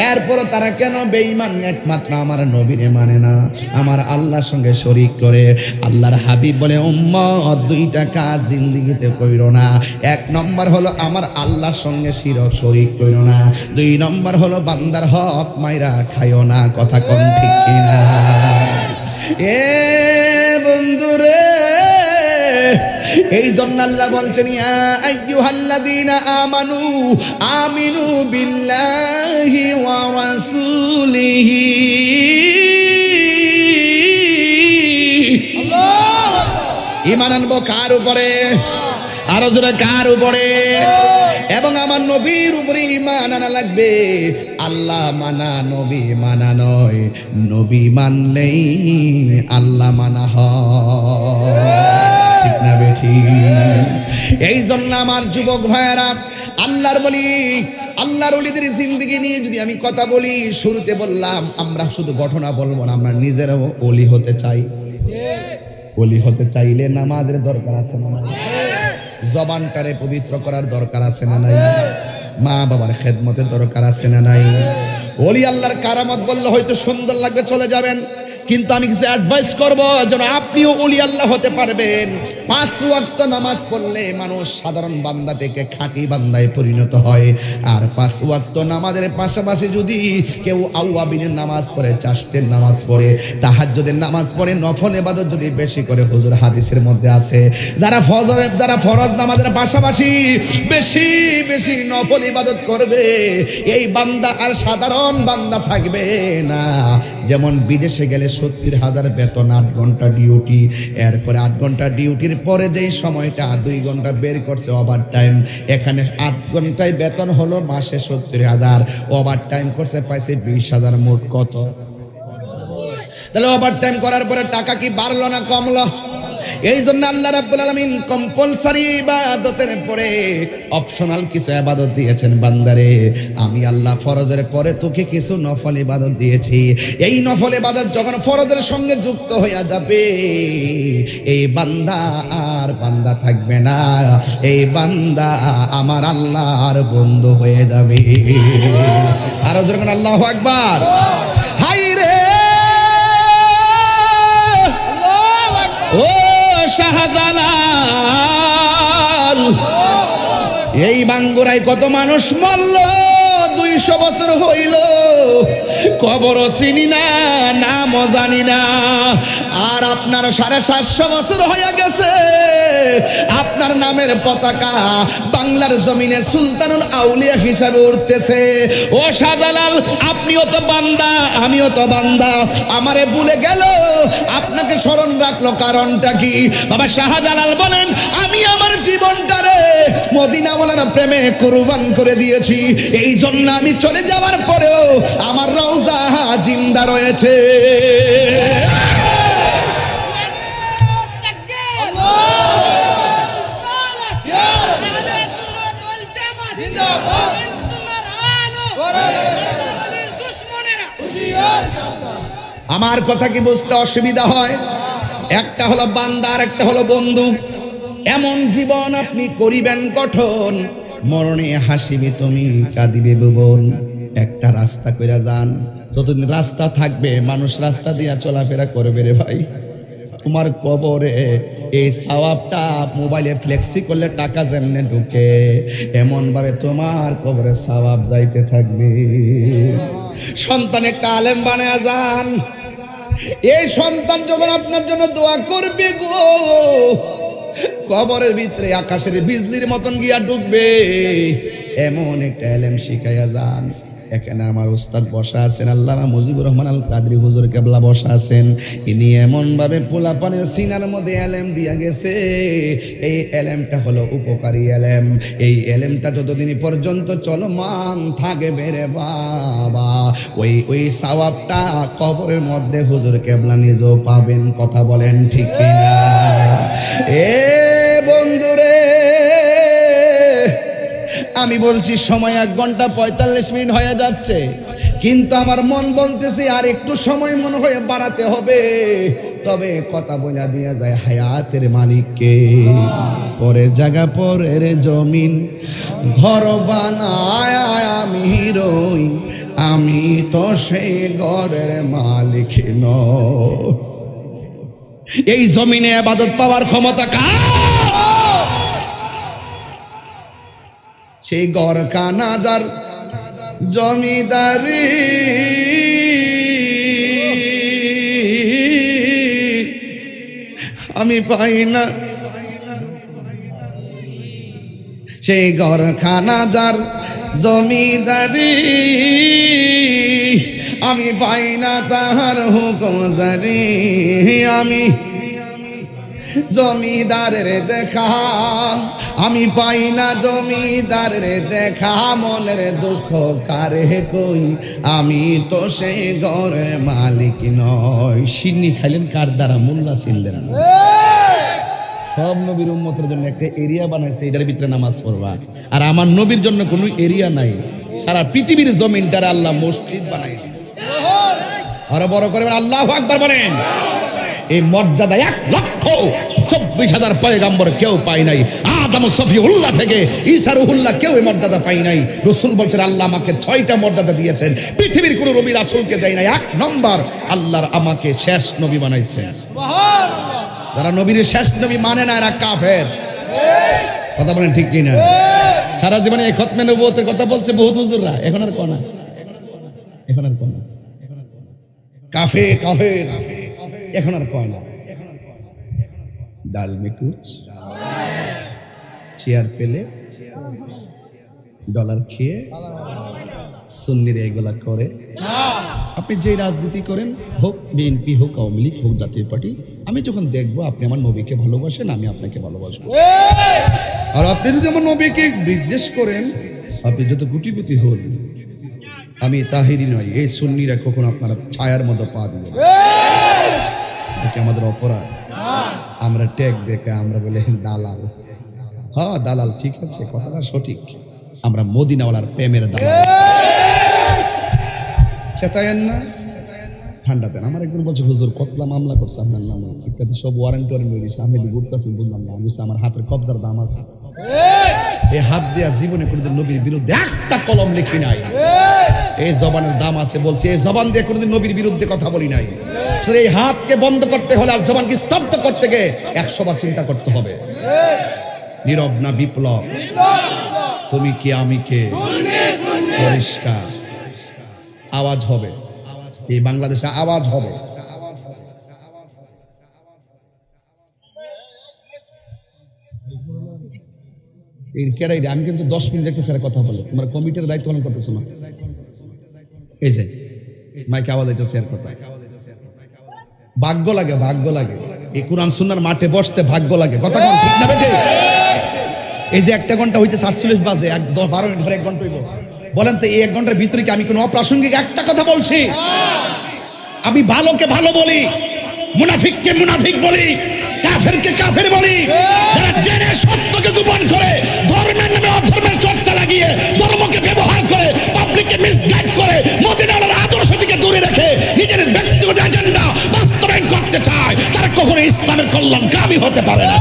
এরপরও তারা কেন বেঈমান? একমাত্র আমার নবীরে মানে না, আমার আল্লাহর সঙ্গে শরীক করে। আল্লাহর হাবিব বলে, উম্মত 2টা কাজ জিন্দেগিতে কইরো না। 1 নম্বর হলো আমার আল্লাহর সঙ্গে শরীক কইরো না, 2 নম্বর হলো বান্দার হক মাইরা খাইও না। কথা কোন ঠিক কিনা? এ বন্ধুরে, এই জন্য আল্লাহ বলছেন, ইয়া আইয়ুহাল্লাযীনা আমানু আমিনু বিল্লাহি ওয়া রাসূলিহি। ঈমান আনবো কার উপরে? আরো জোরে কার উপরে? এবং আমার নবীর উপরে ঈমান আনা লাগবে। আল্লাহ মানা নবী মানা নয়, নবী মানলেই আল্লাহ মানা হয়। ঠিক না বেঠি? এই জন্য আমার যুবক ভাইয়েরা, আল্লাহর বলি, আল্লাহর ওলিদের জিন্দেগি নিয়ে যদি আমি কথা বলি, শুরুতে বললাম আমরা শুধু ঘটনা বলবো না, আমরা নিজেরাও ওলি হতে চাই। ওলি হতে চাইলে নামাজের দরকার আছে না? জবানটারে পবিত্র করার দরকার আছে না নাই? মা বাবার খেদমতের দরকার আছে না নাই? ওলি আল্লাহর কারামত বললে হয়তো সুন্দর লাগবে, চলে যাবেন, কিন্তু আমি কিছু অ্যাডভাইস করব যেন আপনিও ওলি আল্লাহ হতে পারবেন। 5 ওয়াক্ত নামাজ পড়লে মানুষ সাধারণ বান্দা থেকে খাঁটি বান্দায় পরিণত হয়। আর 5 ওয়াক্ত নামাজের পাশাপাশি যদি কেউ আওয়াবিনের নামাজ পড়ে, চাশতের নামাজ পড়ে, তাহাজ্জুদের নামাজ পড়ে, নফল ইবাদত যদি বেশি করে, হুজুর হাদিসের মধ্যে আছে, যারা ফরজ নামাজের পাশাপাশি বেশি বেশি নফল ইবাদত করবে, এই বান্দা আর সাধারণ বান্দা থাকবে না। যেমন বিদেশে গেলে 70,000 বেতন, 8 ঘন্টা ডিউটি, এরপরে 8 ঘন্টা ডিউটির পরে যেই সময়টা 2 ঘন্টা বের করছে ওভার টাইম, এখানে 8 ঘন্টায় বেতন হলো মাসে 70,000, ওভার টাইম করছে পাইছে 20,000, মোট কত? তাহলে ওভার টাইম করার পরে টাকা কি বাড়লো না কমলো? এই জন্য আল্লাহ রাব্বুল আলামিন কম্পালসারি ইবাদতের পরে অপশনাল কিছু ইবাদত দিয়েছেন বান্দারে। আমি আল্লাহ ফরজের পরে তোকে কিছু নফল ইবাদত দিয়েছি। এই নফল ইবাদত যখন ফরজের সঙ্গে যুক্ত হয়ে যাবে, এই বান্দা আর বান্দা থাকবে না, এই বান্দা আমার আল্লাহর বন্ধু হয়ে যাবে। আর যখন আল্লাহু আকবার, হাই রে ও শাহজালাল, এই বাঙ্গুরায় কত মানুষ মরল, 200 বছর হইল, কবরও চিনি না, নামও জানি না। আর আপনার 750 বছর হয়ে গেছে, আপনার নামের পতাকা বাংলার জমিনে সুলতানুল আউলিয়া হিসাবে উঠতেছে। ও শাহজালাল, আপনিও তো বান্দা, আমিও তো বান্দা, আমারে ভুলে গেল, আপনাকে স্মরণ রাখলো কারণটা কি? বাবা শাহজালাল বলেন, আমি আমার জীবনটারে মদিনাওয়ালার প্রেমে কুরবান করে দিয়েছি। এই জন্য আমি চলে যাওয়ার পরেও আমার রওজা জিন্দা রয়েছে। আমার কথা কি বুঝতে অসুবিধা হয়? একটা হলো বান্দা আর একটা হলো বন্ধু। এমন জীবন আপনি করিবেন গঠন, মরণে হাসিবে তুমি, কাঁদিবে ভুবন। একটা রাস্তা কইরা যান, যতদিন রাস্তা থাকবে মানুষ রাস্তা দিয়া চলাফেরা করবে রে ভাই। তোমার কবরে এই সওয়াবটা মোবাইলে ফ্লেক্সি করলে টাকা যেমনে ঢুকে, এমন ভাবে তোমার কবরে সওয়াব যাইতে থাকবে। সন্তান একটা আলেম বানায়া যান, এই সন্তান যখন আপনার জন্য দোয়া করবে গো, কবরের ভিতরে আকাশের বিজলির মতন গিয়া ঢুকবে। এমন একটা এলেম শিখাইয়া যান। এখানে আমার উস্তাদ বসা আছেন, আল্লামা মুজিবুর রহমান আল কাদরি হুজুর কেবলা বসা আছেন। ইনি এমন ভাবে পোলাপানের সিনার মধ্যে এলেম দিয়া গেছে, এই এলেমটা হলো উপকারী এলেম। এই এলেমটা যতদিন পর্যন্ত চলমান থাকবে রে বাবা, ওই সওয়াবটা কবরের মধ্যে হুজুর কেবলা নিজেও পাবেন। কথা বলেন ঠিক কিনা? এ বন্ধুরে, আমি বলছি সময় 1 ঘন্টা 45 মিনিট হয়ে যাচ্ছে, কিন্তু আমার মন বলতেছে আর একটু সময় মনে হয় বাড়াতে হবে। তবে কথা বলা দিয়া যায় হায়াতের মালিককে। পরের জায়গা পরের জমিন ঘর বানায় আমি রই, আমি তো সেই ঘরের মালিক নই। এই জমিনে ইবাদত পাওয়ার ক্ষমতা কার? সেই গড় কানাজার জমিদারি আমি পাই না, সেই গড় খানাজার জমিদারি আমি পাই না, তাহার হুকুম জারি আমি জমিদারের দেখা আমি পাই না, জমিদারের দেখা মনের দুঃখ কারে কই, আমি তো সেই ঘরের মালিক নই। সিন্নি খাইলেন কার দ্বারা? মোল্লা ছিলেন। সব নবীর উম্মতের জন্য একটা এরিয়া বানাইছে, এটার ভিতরে নামাজ পড়বা। আর আমার নবীর জন্য কোনো এরিয়া নাই, সারা পৃথিবীর জমিনটারে আল্লাহ মসজিদ বানাই দিয়েছে। আরো বড় করে আল্লাহু আকবার বলেন। এই মর্যাদা 1,24,000 পয়গম্বর কেউ পায় নাই। আদম সফিউল্লাহ থেকে ঈসা রুহুল্লাহ কেউ এই মর্যাদা পায় নাই। রাসূল বলছেন আল্লাহ আমাকে 6টা মর্যাদা দিয়েছেন, পৃথিবীর কোনো নবী রাসূলকে দেয় নাই। 1 নম্বর, আল্লাহর আমাকে শেষ নবী বানাইছেন। সুবহানাল্লাহ। যারা নবীর শেষ নবী মানে না এরা কাফের। কথা বলেন ঠিক কি না? সারা জীবনে এই খতমে নবুয়তের কথা বলছে বহুত হুজুররা, এখন আর কোনা, এখন আর কোনা কাফের কাফের, এখন আর কয় না। ডাল মে কুচ, চেয়ার পেলে ডলার খেয়ে সুন্নিরা এগুলা করে। আপনি যে রাজনীতি করেন, হোক বিএনপি, হোক আওয়ামী লীগ, হোক জাতীয় পার্টি, আমি যখন দেখবো আপনি আমার নবীকে ভালোবাসেন, আমি আপনাকে ভালোবাসবো। আর আপনি যদি আমার নবীকে বিদ্বেষ করেন, আপনি যত গুটিপুটি হন, আমি তাহিরি নয়, এই সুন্নিরা কখন আপনার ছায়ার মতো পা দিবে। আমাদের অপরাধ, আমরা ট্যাগ দেখে আমরা বলে দালাল। হ্যাঁ দালাল, ঠিক আছে, কথাটা সঠিক। আমরা মদিনাওয়ালার প্রেমের দালাল। চেতায়েন না, ঠান্ডা দেন। আমার একজন বলছে হুজুর কতলা মামলা করছে আপনার নামে ইত্যাদি, সব ওয়ারেন্ট হয়েছে। আমি ঘুরতেছেন, বললাম না, আমি আমার হাতের কবজার দাম আছে। এই হাত দেয়া জীবনে কোনোদিন নবীর বিরুদ্ধে একটা কলম লিখি নাই। এই জবানের দাম আছে বলছে, এই জবান দিয়ে কোনোদিন নবীর বিরুদ্ধে কথা বলি নাই। এই হাতকে বন্ধ করতে হলে আর জবানকে স্তব্ধ করতে গিয়ে 100 বার চিন্তা করতে হবে। নীরব না বিপ্লব, তুমি কি আমি কে, পরিষ্কার আওয়াজ হবে। এই বাংলাদেশে আওয়াজ হবে। আমি কিন্তু 10 মিনিট দেখতে স্যার কথা বলে, তোমার কমিটির দায়িত্ব পালন করতেছো না। এই যে মাইকে আওয়াজ আইতেছে, এর কথা ভাগ্য লাগে, ভাগ্য লাগে। এই কোরআন সুন্নাহর মাঠে বসতে ভাগ্য লাগে। কথা কোন ঠিক না বেটে? এই যে 1 ঘন্টা হইতে 47 বাজে, 12 মিনিট পরে 1 ঘন্টা হইব। বলেন তো এই 1 ঘন্টার ভিতরে কি আমি কোনো অপ্রাসঙ্গিক একটা কথা বলছি? আমি ভালোকে ভালো বলি, মুনাফিককে মুনাফিক বলি, কাফেরকে কাফের বলি। যারা জেনে সত্যকে গোপন করে, ধর্মের নামে অধর্মের চর্চা লাগিয়ে, ধর্মকে ব্যবহার করে, পাবলিককে মিসগাইড করে, মদিনার আদর্শ থেকে দূরে রেখে নিজের ব্যক্তিগত এজেন্ডা বাস্তবায়ন করতে চায়, তারা কখনো ইসলামের কল্যাণকামী হতে পারে না।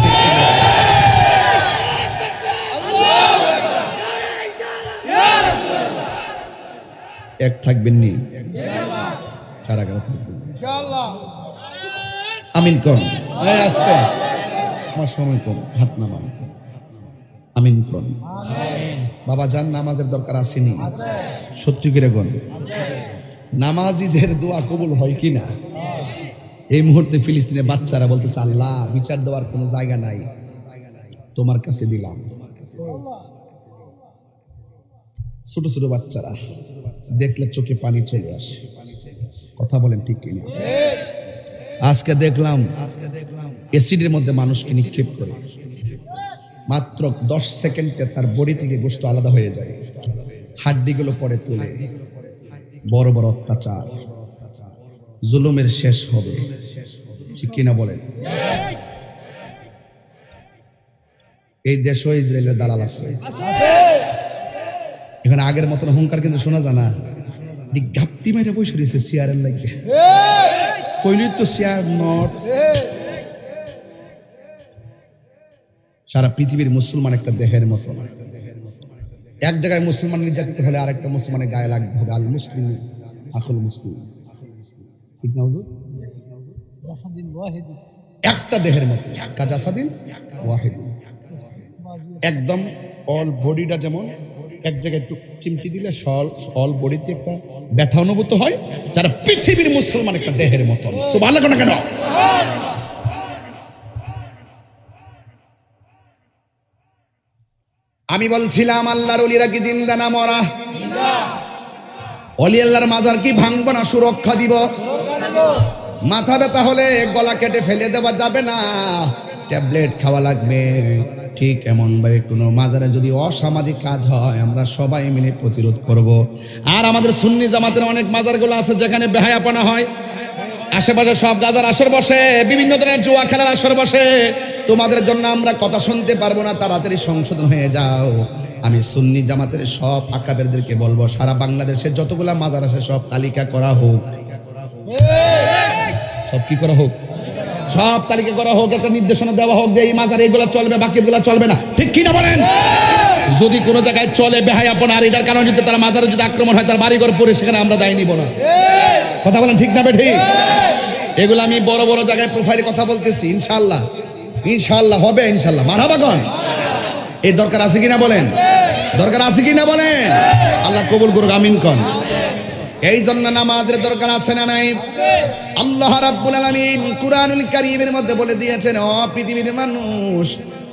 এক থাকবেন নি? কারা কারা থাকবেন? আমিন কোন? আসতে আমার সময় কম, হাত নামান, আমিন কোন। বাবা যান, নামাজের দরকার আসেনি? সত্যি করে গণ, নামাজিদের দোয়া কবুল হয় কি না? এই মুহূর্তে ফিলিস্তিনের বাচ্চারা বলতেছে, আল্লাহ বিচার দেওয়ার কোনো জায়গা নাই, তোমার কাছে দিলাম। ছোট ছোট বাচ্চারা দেখলে চোখে পানি চলে আসে। কথা বলেন ঠিক কিনা? আজকে দেখলাম অ্যাসিডের মধ্যে মানুষকে নিক্ষেপ করে মাত্র 10 সেকেন্ডে তার বডি থেকে গোশত আলাদা হয়ে যায়, হাড্ডিগুলো পরে তুলে। বড় বড় অত্যাচার, জুলুমের শেষ হবে, ঠিক কিনা বলেন? এই দেশও ইসরায়েলের দালাল আছে। এখানে আগের মতন হুঙ্কার কিন্তু শোনা যায় না। গাপ্পি মাইরা বসে রয়েছে চেয়ারের লাগে, কইলি তো চেয়ার নট। সারা পৃথিবীর মুসলমান একটা দেহের মতো। এক জায়গায় মুসলমান নির্যাতিত হলে আরেকটা মুসলমানের গায়ে লাগতে হবে। আল মুসলিম আকুল মুসলিম, ঠিক না হুজুর? একটা দেহের মতো, কাজাসাদিন ওয়াহিদিন। একদম অল বডিটা যেমন এক জায়গায় একটু চিমটি দিলে অল বডিতে একটা ব্যথা অনুভূত হয়, যারা পৃথিবীর মুসলমান একটা দেহের মতন। সুবহানাল্লাহ না কেন? আমি বলছিলাম আল্লাহর ওলিরা কি জিন্দা না মরা? ওলি আল্লাহর মাজার কি ভাঙবো না সুরক্ষা দিব? মাথা ব্যথা হলে গলা কেটে ফেলে দেওয়া যাবে না, ট্যাবলেট খাওয়া লাগবে। ঠিক এমন ভাবে কোনো মাজারে যদি অসামাজিক কাজ হয় আমরা সবাই মিলে প্রতিরোধ করব। আর আমাদের সুন্নি জামাতের অনেক মাজারগুলো আছে যেখানে বেহায়াপনা হয়, আশেপাশে সব গাজার আসর বসে, বিভিন্ন ধরনের জুয়া খেলার আসর বসে। তোমাদের জন্য আমরা কথা শুনতে পারবো না, তাড়াতাড়ি সংশোধন হয়ে যাও। আমি সুন্নি জামাতের সব আকাবেরদেরকে বলবো, সারা বাংলাদেশে যতগুলা মাজার আছে সব তালিকা করা হোক। সব কি করা হোক? সব তালিকা করা হোক, একটা নির্দেশনা দেওয়া হোক যে এই মাজার এগুলা চলবে, বাকিগুলা চলবে না, ঠিক কিনা বলেন? যদি কোনো জায়গায় চলে বেহায়াপনা, আর এটার কারণে যদি তার মাজারে যদি আক্রমণ হয়, তার বাড়িঘর পড়ে, সেখানে আমরা দায় নিব না। কথা বলেন ঠিক না বেঠিক? এগুলো আমি বড় বড় জায়গায় প্রোফাইলে কথা বলতেছি। ইনশাআল্লাহ ইনশাআল্লাহ হবে, ইনশাআল্লাহ। মারহাবা কোন? এই দরকার আছে কিনা বলেন? দরকার আছে কিনা বলেন? আল্লাহ কবুল করুক, আমিন কোন। এই জন্য নামাজের দরকার আছে না নাই? আল্লাহ রাব্বুল আলামিন কুরআনুল কারীমের মধ্যে বলে দিয়েছেন, ও পৃথিবীর মানুষ,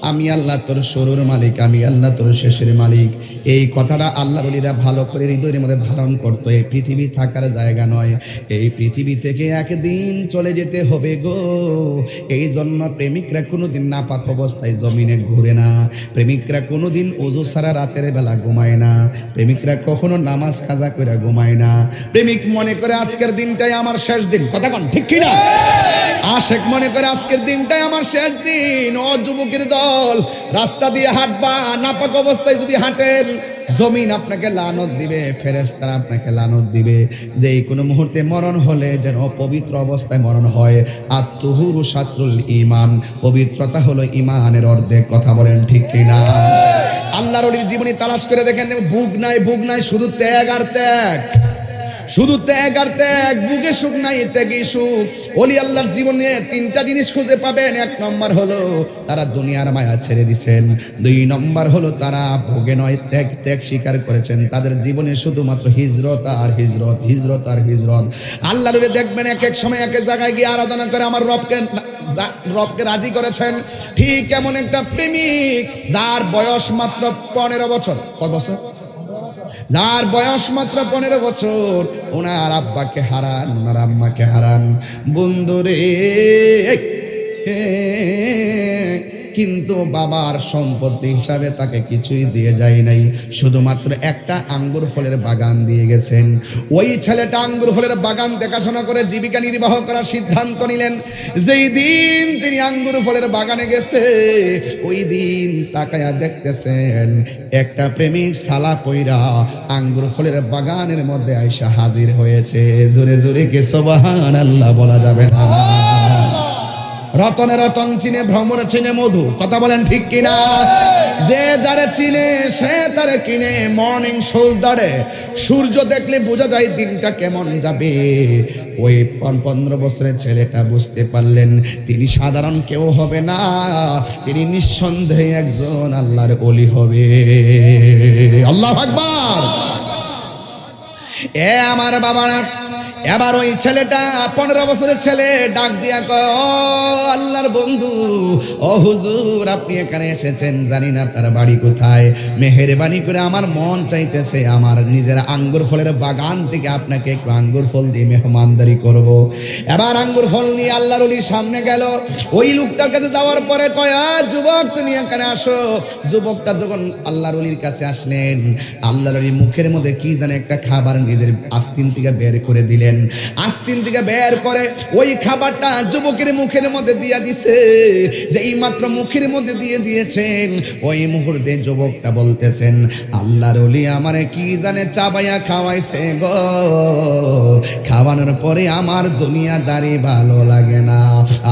আমি আল্লাহ তোর শুরুর মালিক, আমি আল্লাহ তোর শেষের মালিক। এই কথাটা আল্লাহর ওলিরা ভালো করে হৃদয়ের মধ্যে ধারণ করতো। এই পৃথিবী থাকার জায়গা নয়, এই পৃথিবী থেকে একদিন চলে যেতে হবে গো। এই জন্য প্রেমিকরা কোনোদিন নাপাক অবস্থায় জমিনে ঘুরে না, প্রেমিকরা কোনোদিন ওযু ছাড়া রাতের বেলা ঘুমায় না, প্রেমিকরা কখনো নামাজ কাজা করে ঘুমায় না। প্রেমিক মনে করে আজকের দিনটাই আমার শেষ দিন। কথা কোন ঠিক কিনা? আশেক মনে করে আজকের দিনটাই আমার শেষ দিন। ও যুবকের দল, রাস্তা দিয়ে হাঁটবা, নাপাক অবস্থায় যদি হাঁটেন জমিন আপনাকে লানত দিবে, ফেরেশতারা আপনাকে লানত দিবে। যে কোনো মুহূর্তে মরণ হলে যেন পবিত্র অবস্থায় মরণ হয়। আত-তুহুরু শাতরুল ঈমান, পবিত্রতা হলো ঈমানের অর্ধেক। কথা বলেন ঠিক কিনা? আল্লাহর ওলির জীবনী তালাশ করে দেখেন, বুক নাই, বুক নাই, শুধু ত্যাগ আর ত্যাগ, শুধু ত্যাগ আর ত্যাগ। বুকে সুখ নাই, ত্যাগই সুখ। ওলি আল্লাহর জীবনে 3টা জিনিস খুঁজে পাবেন। 1 নম্বর হলো তারা দুনিয়ার মায়া ছেড়ে দিয়েছেন। 2 নম্বর হলো তারা ভোগে নয় ত্যাগ স্বীকার করেছেন। তাদের জীবনে শুধুমাত্র হিজরত আর হিজরত, হিজরত আর হিজরত। আল্লাহর দেখবেন এক এক সময় এক এক জায়গায় গিয়ে আরাধনা করে আমার রবকে রাজি করেছেন। ঠিক এমন একটা প্রেমিক যার বয়স মাত্র 15 বছর। কত বছর? যার বয়স মাত্র 15 বছর, ওনার আব্বাকে হারান, ওনার আম্মাকে হারান। বন্ধুরে, কিন্তু বাবার সম্পত্তি হিসাবে তাকে কিছুই দিয়ে যায় নাই, শুধুমাত্র একটা আঙ্গুর ফলের বাগান দিয়ে গেছেন। ওই ছেলেটা আঙ্গুর ফলের বাগান দেখাশোনা করে জীবিকা নির্বাহ করার সিদ্ধান্ত নিলেন। যেই দিন তিনি আঙ্গুর ফলের বাগানে গেছে, ওই দিন তাকায়া দেখতেছেন একটা প্রেমিক সালা কইরা আঙ্গুর ফলের বাগানের মধ্যে আইসা হাজির হয়েছে। জোরে জোরে কে সুবহানাল্লাহ বলা যাবে না? রতনে রতন চিনে ভ্রমরে চিনে মধু, কথা বলেন ঠিক কিনা? যে যারে চিনে সে তারে কিনে। মর্নিং সোজ দাঁড়ে সূর্য দেখলে বোঝা যায় দিনটা কেমন যাবে। ওই 15 বছরের ছেলেটা বুঝতে পারলেন তিনি সাধারণ কেউ হবে না, তিনি নিঃসন্দেহে একজন আল্লাহর ওলি হবে। আল্লাহু আকবার। এ আমার বাবারা, এবার ওই ছেলেটা 15 বছরের ছেলে ডাক দিয়া কয়, ও আল্লাহর বন্ধু, ও হুজুর আপনি এখানে এসেছেন, জানি না আপনার বাড়ি কোথায়, মেহেরবানি করে আমার মন চাইতেছে আমার নিজের আঙ্গুর ফলের বাগান থেকে আপনাকে একটু আঙ্গুর ফল দিয়ে মেহমানদারি করব। এবার আঙ্গুর ফল নিয়ে আল্লাহর ওলির সামনে গেল। ওই লোকটার কাছে যাওয়ার পরে কয়, যুবক তুমি এখানে আসো। যুবকটা যখন আল্লাহর ওলির কাছে আসলেন, আল্লাহর ওলির মুখের মধ্যে কি জানে একটা খাবার নিজের আস্তিন থেকে বের করে দিলেন। আস্তিন থেকে বের করে ওই খাবারটা যুবকের মুখের মধ্যে দিয়ে দিছে। যে এই মাত্র মুখের মধ্যে দিয়ে দিয়েছেন, ওই মুহূর্তে যুবকটা বলতেছেন, আল্লাহর ওলি আমারে কি জানে চাবাইয়া খাওয়াইছে গো, খাওয়ানোর পরে আমার দুনিয়াদারি ভালো লাগে না,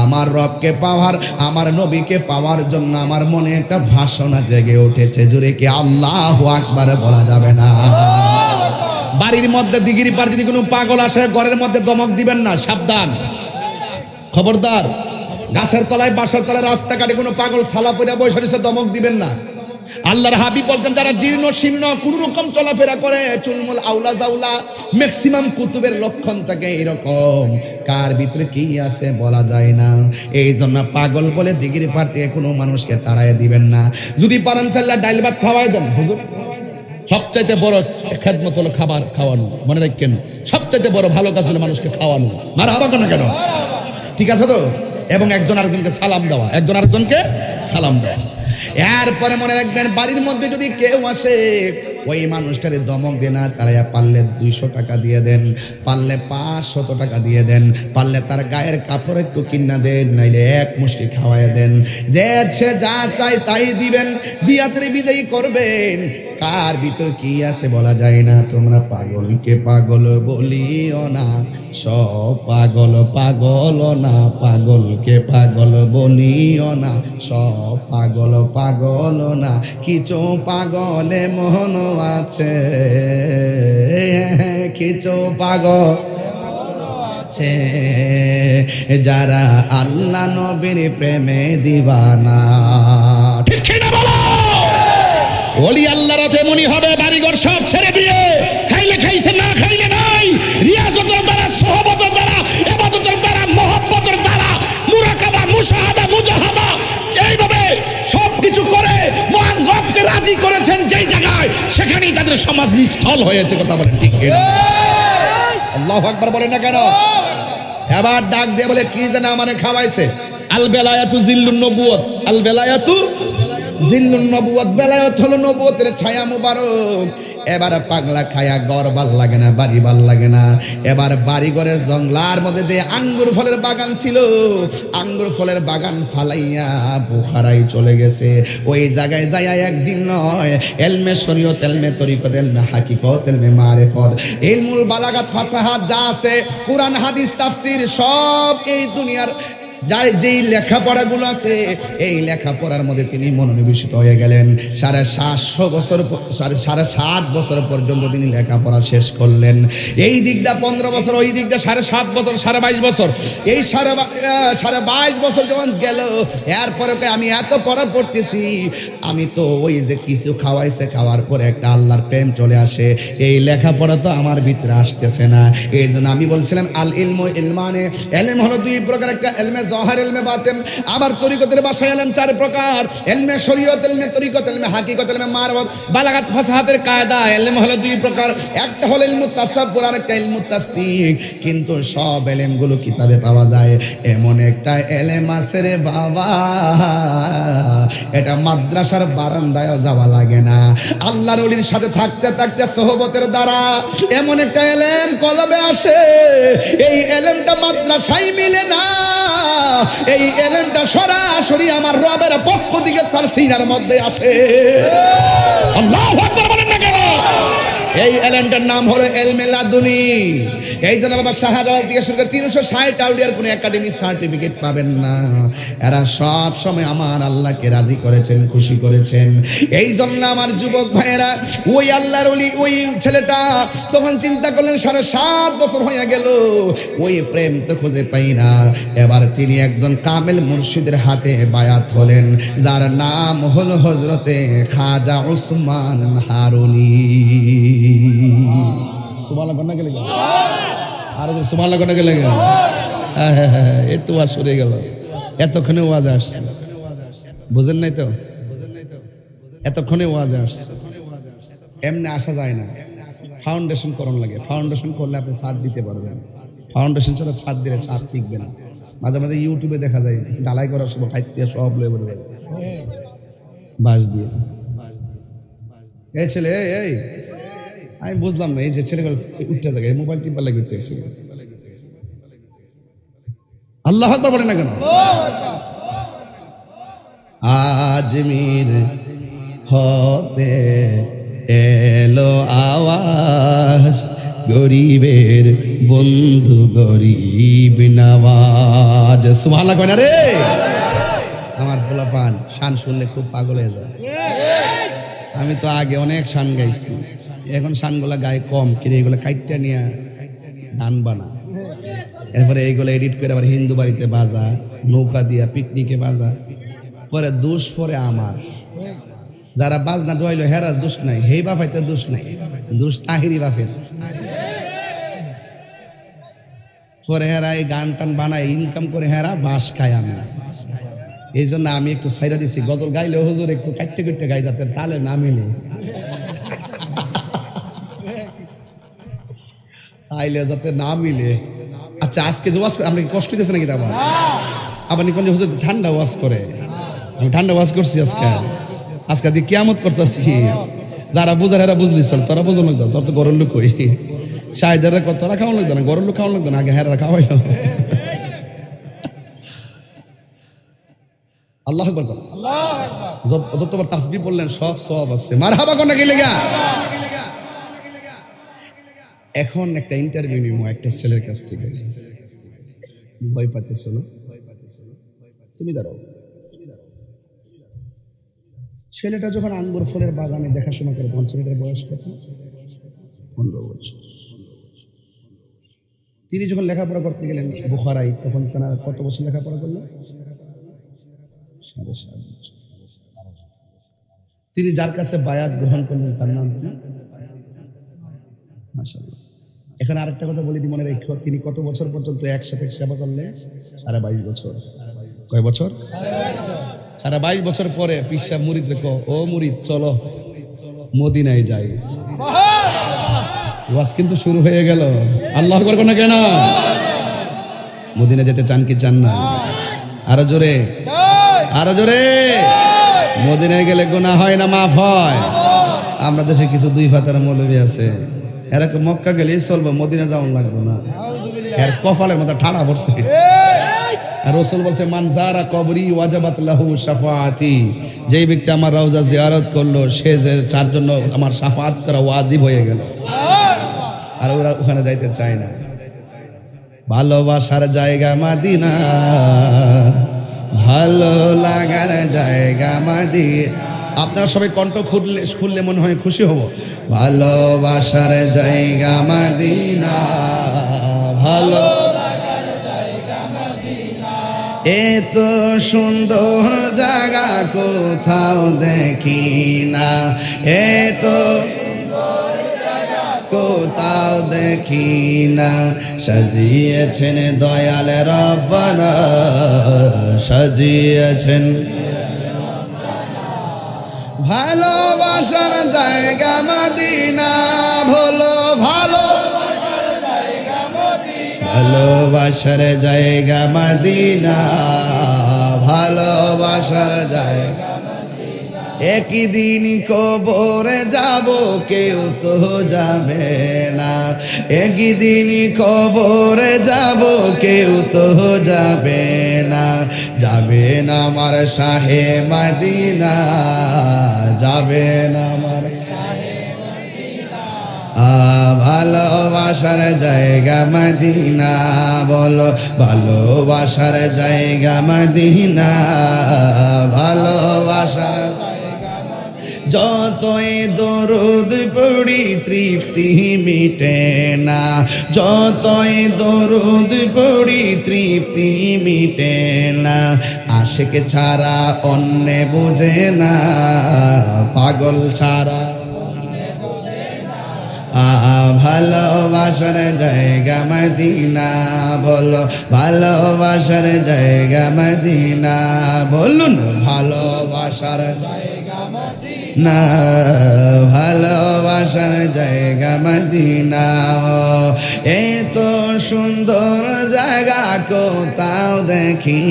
আমার রবকে পাওয়ার, আমার নবীকে পাওয়ার জন্য আমার মনে একটা ভাষণা জেগে উঠেছে। জোরে কি আল্লাহু আকবার বলা যাবে না? বাড়ির মধ্যে দিগির পার যদি কোনো পাগল আসে ঘরের মধ্যে দমক দিবেন না, সাবধান, খবরদার। গাছের তলায় বাসার তলায় রাস্তাঘাটে কোনো পাগল সালা পরে বসে রয়েছে, দমক দিবেন না। আল্লাহর হাবিব বলছেন যারা জীর্ণ শীর্ণ কোন রকম চলাফেরা করে, চুলমুল আউলা জাউলা, ম্যাক্সিমাম কুতুবের লক্ষণ থাকে এরকম, কার ভিতরে কি আছে বলা যায় না। এই জন্য পাগল বলে দিগির পার থেকে কোনো মানুষকে তাড়াইয়া দিবেন না। যদি পারেন চাইলে ডাইল ভাত খাওয়াই দেন। হুজুর সবচাইতে বড় খেদমত হলো খাবার খাওয়ানো, মনে রাখেন, সবচাইতে বড় ভালো কাজ হলো মানুষকে খাওয়ানো। মার হাবা কেন কেন, ঠিক আছে তো? এবং একজন আরেকজনকে সালাম দেওয়া, একজন আরেকজনকে সালাম দেওয়া। এরপরে মনে রাখবেন, বাড়ির মধ্যে যদি কেউ আসে ওই মানুষটারে দমক দেন না, তারা পারলে 200 টাকা দিয়ে দেন, পারলে 500 টাকা দিয়ে দেন, পারলে তার গায়ের কাপড় একটু কিনা দেন, নাইলে এক মুষ্টি খাওয়াই দেন। যে সে যা চায় তাই দিবেন, দিয়াতে বিদায় করবেন। কার ভিতর কি আছে বলা যায় না। তোমরা পাগলকে পাগল বলিও না, সব পাগল পাগল না, পাগলকে পাগল বলিও না, সব পাগল পাগল না, কিছু পাগলে মন আছে, কিছু পাগল আছে যারা আল্লাহ নবীর প্রেমে দিওয়ানা। ঠিক না বলো? ওলি আল্লাহর তেমনি হবে, বাড়িঘর সব ছেড়ে দিয়ে, খাইলে খাইছে না খাইলে নাই, রিয়াজতের দ্বারা, সোহবতের দ্বারা, ইবাদতের দ্বারা, মহব্বতের দ্বারা, মুরাকাবা, মুশাহাদা, মুজাহাদা, এইভাবে সবকিছু করে মহান রবকে রাজি করেছেন যেই জায়গায়, সেখানেই তাদের সমাজ স্থল হয়েছে। কথা বলেন ঠিক কিনা? আল্লাহু আকবার বলেন না কেন? এবার ডাক দিয়ে বলে, কি যেন আমারে খাওয়াইছে। আল বেলায়াতু জিল্লুন নবুয়ত, আল বেলায়াতু জিল্লুন নবুয়ত, বেলায়াত হলো নবুয়তের ছায়া মুবারক। এবার পাগলা খায়া ঘর ভাল লাগে না, বাড়ি ভাল লাগে না। এবার বাড়ি ঘরের জঙ্গলার মধ্যে যে আঙ্গুর ফলের বাগান ছিল, আঙ্গুর ফলের বাগান ফালাইয়া বুখারাই চলে গেছে। ওই জায়গায় যাইয়া একদিন নয়, এলমে শরীয়ত, এলমে তরিকত, এলমে হাকিকত, এলমে মারিফত, ইলমুল বালাগাত, ফাসাহাত যা আছে, কুরআন হাদিস তাফসীর, সব এই দুনিয়ার যার যেই লেখাপড়াগুলো আছে, এই লেখাপড়ার মধ্যে তিনি মনোনিবেশিত হয়ে গেলেন। 750 বছর, 7.5 বছর পর্যন্ত তিনি লেখাপড়া শেষ করলেন। এই দিকটা 15 বছর, ওই দিকটা 7.5 বছর, 22.5 বছর। এই 22.5 বছর যখন গেল, এরপরে আমি এত পড়া পড়তেছি, আমি তো ওই যে কিছু খাওয়াইছে, খাওয়ার পরে একটা আল্লাহর প্রেম চলে আসে, এই লেখাপড়া তো আমার ভিতরে আসতেছে না। এই জন্য আমি বলছিলাম আল ইলমু ইলমানে, এলম হলো 2 প্রকার, একটা এলমে জহর, এলমে বাতিন। আবার তরিকতের ভাষায় এলম 4 প্রকার, এলমে শরীয়ত, এলমে তরিকত, এলমে হাকিকত, এলমে মারফত, বালাগাত, ফাসাহাতের কায়দা। এলম হলো 2 প্রকার, একটা হলো ইলমুত তাসাব্বুর আর একটা ইলমুত তাসদিক। কিন্তু সব এলেমগুলো কিতাবে পাওয়া যায়। এমন একটা এলেম আছে রে বাবা, এটা মাদ্রাসার বারান্দায় যাওয়া লাগে না, আল্লাহর ওলির সাথে থাকতে থাকতে সোহবতের দ্বারা এমন একটা এলেম কলবে আসে, এই এলেমটা মাদ্রাসায় মিলে না, এই এলেমটা সরাসরি আমার রবের পক্ষ থেকে সার সিনার মধ্যে আসে। আল্লাহু আকবার বলেন না কেন? এই এলেনটার নাম হলো এলমে লাদুনি। এই জন্য বাবা শাহজালাল থেকে শুরু করে 360 আউলিয়ার কোনো একাডেমিক সার্টিফিকেট পাবেন না। এরা সব সময় আমার আল্লাহকে রাজি করেছেন, খুশি করেছেন। এই জন্য আমার যুবক ভাইয়েরা, ওই আল্লাহর ওলি ওই ছেলেটা তখন চিন্তা করলেন 7.5 বছর হয়ে গেল, ওই প্রেম তো খুঁজে পাই না। এবার তিনি একজন কামেল মুর্শিদের হাতে বায়াত হলেন, যার নাম হলো হযরতে খাজা উসমান হারুনি। সুবহানাল্লাহ কন্যা গেলে আর সুবহানাল্লাহ কন্যা গেলে এই তো ওয়াজ শুরু হয়ে গেল। এতক্ষণে ওয়াজ আসছে, বুঝেন নাই তো? এতক্ষণে ওয়াজ আসছে। এমনি আসা যায় না, ফাউন্ডেশন করণ লাগে। ফাউন্ডেশন করলে আপনি ছাদ দিতে পারবেন। ফাউন্ডেশন ছাড়া ছাদ দিলে ছাদ টিকবে না। মাঝে মাঝে ইউটিউবে দেখা যায় ঢালাই করার সময় খাইতে সব লয়ে বলে বাঁশ দিয়ে। এই ছেলে এই আমি বুঝলাম না, এই যে ছেলেগুলো উঠতে যায় মোবাইল টিপার লাগে উঠতে আসছিল। আল্লাহু আকবার বলেন না কেন? আজমির হতে এলো আওয়াজ, গরিবের বন্ধু গরিব নওয়াজ। সুবহানাল্লাহ কয় না রে? আমার পোলাপান শান শুনলে খুব পাগল হয়ে যায়। আমি তো আগে অনেক শান গাইছি, এখন শানগুলা গায়ে কম, কিন্তু এগুলো কাইটটা নিয়ে গান বানা, এরপরে এইগুলো এডিট করে আবার হিন্দু বাড়িতে বাজা, নৌকা দিয়া পিকনিকে বাজা, পরে দোষ পরে আমার। যারা বাজনা ডোয়াইলো হেরার দোষ নাই, হেই বাফাইতে দোষ নাই, দোষ তাহিরি বাফের। পরে হেরা এই গান টান বানায় ইনকাম করে, হেরা বাঁশ খায়। আমি এই জন্য আমি একটু সাইরা দিছি, গজল গাইলে হুজুর একটু কাটতে কাটতে গাই, যাতে তালে না মিলে, তাইলে যাতে না মিলে। আচ্ছা আজকে যে ওয়াজ আমরা কি কষ্ট দিতেছে নাকি? আবার আবার নিকন হুজুর ঠান্ডা ওয়াজ করে, আমি ঠান্ডা ওয়াজ করছি আজকে। আজকে দিয়ে কিয়ামত করতেছি। যারা বুঝার এরা বুঝলি চল, তোরা বুঝো লাগতো, তোর তো গরুর লোক হই। শাহেদারা তোরা খাওয়ানো লাগতো না, গরুর লোক খাওয়ানো লাগতো না, আগে হেরা খাওয়াই। আল্লাহু আকবার। যতবার তাসবিহ বললেন সব সওয়াব আছে। মারহাবা কোন কি লাগা। এখন একটা ইন্টারভিউ নিব একটা ছেলের কাছ থেকে। ভয় পাইতেছো না? তুমি দাঁড়াও। ছেলেটা যখন আঙ্গুর ফলের বাগানে দেখাশোনা করে, তখন ছেলেটার বয়স কত? 15 বছর। তিনি যখন লেখাপড়া করতে গেলেন বুখারায়, তখন তারা কত বছর লেখাপড়া করলেন? 7.5 বছর। তিনি যার কাছে বায়াত গ্রহণ করলেন তার নাম কি? মাশাআল্লাহ। এখন আরেকটা কথা বলি, মনে রেখো, তিনি কত বছর পর্যন্ত একসাথে সেবা করলেন? 22.5 বছর। কয় বছর? 22.5 বছর পরে পীর সাহেব মুরিদ রেখো, ও মুরিদ চলো মদিনায় যাই। ওয়াজ কিন্তু শুরু হয়ে গেল। আল্লাহু আকবার কোন কেন? মদিনা যেতে চান কি চান না? আরো জোরে, আরো জোরে। মদিনায় গেলে গুনাহ হয় না মাফ হয়? আমরা দেশে কিছু 2 ফাতার মৌলবী আছে, এরা মক্কা গেলেই চলবো, মদিনা যাওয়া লাগবে না। এর কপালের মধ্যে ঠাড়া পড়ছে। আর রাসূল বলছে, মান যারা কবরি ওয়াজাবাত লাহু শাফাআতি, যেই ব্যক্তি আমার রওজা জিয়ারত করলো, সে যে তার জন্য আমার শাফাআত করা ওয়াজিব হয়ে গেল। আর ওরা ওখানে যাইতে চায় না। ভালোবাসার জায়গা মদিনা, ভালো লাগার জায়গা মদিনা। আপনারা সবাই কণ্ঠ খুললে মনে হয় খুশি হব। ভালোবাসার জায়গা মদিনা, ভালো লাগার জায়গা মদিনা। এত সুন্দর জায়গা কোথাও দেখি না, এত কোথাও দেখি না। সাজিয়েছেন দয়াল রব্বানা, সাজিয়েছেন ভালোবাসার জায়গা মদিনা, ভালো ভালোবাসার জায়গা মদিনা, ভালোবাসার জায়গা। একই দিন কবরে যাব, কেউ তো যাবে না। একই দিন কবরে যাব, কেউ তো যাবে না। যাবে না আমার শাহে মদিনা, যাবে না আমার শাহে মদিনা। ভালোবাসার জায়গা মদিনা, বলো ভালোবাসার জায়গা মদিনা, ভালোবাসার যতই দরুদ পড়ি তৃপ্তি মিটে না, যতই দরুদ পড়ি তৃপ্তি মিটে না, আশিক ছাড়া অন্য বুঝে না, পাগল ছাড়া ভালোবাসার জায়গা মদিনা, বলো ভালোবাসার জায়গা মদিনা, বলুন ভালোবাসার জায়গা মদিনা, ভালোবাসার জায়গা মদিনা। এত সুন্দর জায়গা কোথাও দেখি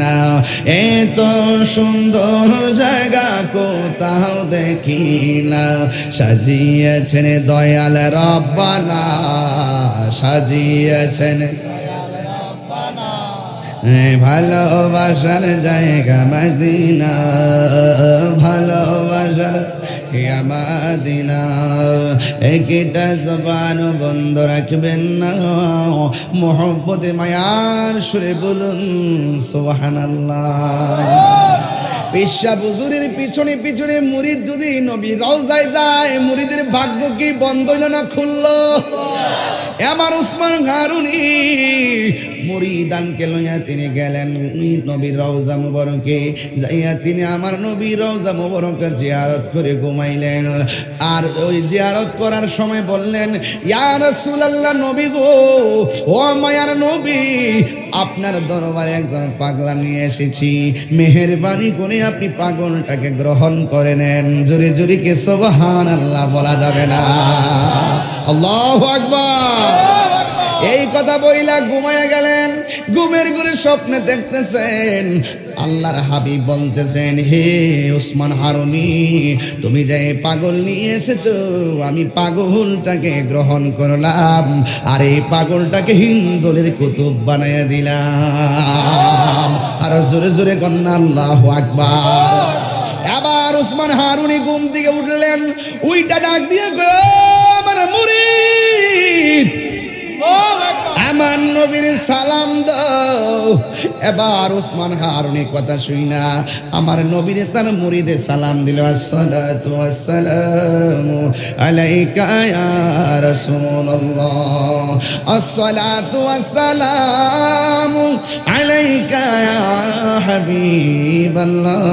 না, এত সুন্দর জায়গা কোথাও দেখি না, সাজিয়েছেন দয়াল রব্বানা, সাজিয়েছেন ভালোবাসার জায়গা মদিনা, ভালোবাসার মদিনা। একটা জবান বন্ধ রাখবেন না, মোহব্বতে মায়ার সুরে বলুন সুবহানাল্লাহ। পেশা বুজুরের পিছনে পিছনে মুরিদ যদি নবী রওজায় যায়, মুরিদের ভাগ্য কি বন্ধ হইল না খুললো? আমার উসমান হারুনি মুরিদানকে লইয়া তিনি গেলেন নবীর রওজা মুবারকে, যাইয়া তিনি আমার নবীর রওজা মুবারকে জিয়ারত করে ঘুমাইলেন। আর ওই জিয়ারত করার সময় বললেন, ইয়া রাসূলুল্লাহ, নবী গো, ও মায়ার নবী, আপনার দরবারে একজন পাগলা নিয়ে এসেছি, মেহেরবানি করে আপনি পাগলটাকে গ্রহণ করে নেন। জোরে জোরে কে সুবহানাল্লাহ বলা যাবে না? আল্লাহু আকবার। এই কথা বইলা ঘুমায়া গেলেন। ঘুমের ঘরে স্বপ্নে দেখতেছেন আল্লাহর হাবিব বলতেছেন, হে উসমান হারুনি, তুমি যে পাগল নিয়ে এসেছো, আমি পাগলটাকে গ্রহণ করলাম, আর এই পাগলটাকে হিন্দুদের কুতুব বানাইয়া দিলাম। আর জোরে জোরে কন্যা আল্লাহু আকবার। আবার উসমান হারুনি ঘুম থেকে উঠলেন, উইটা ডাক দিয়ে গো, আমার মুরিদ, আমার নবীর সালাম দাও। এবার উসমান হারুনি কথা শুই না আমার নবীর তার মুরিদে সালাম দিল, আসসালাতু ওয়াসসালামু আলাইকা ইয়া রাসূলুল্লাহ, আসসালাতু ওয়াসসালামু আলাইকা ইয়া হাবিবাল্লাহ,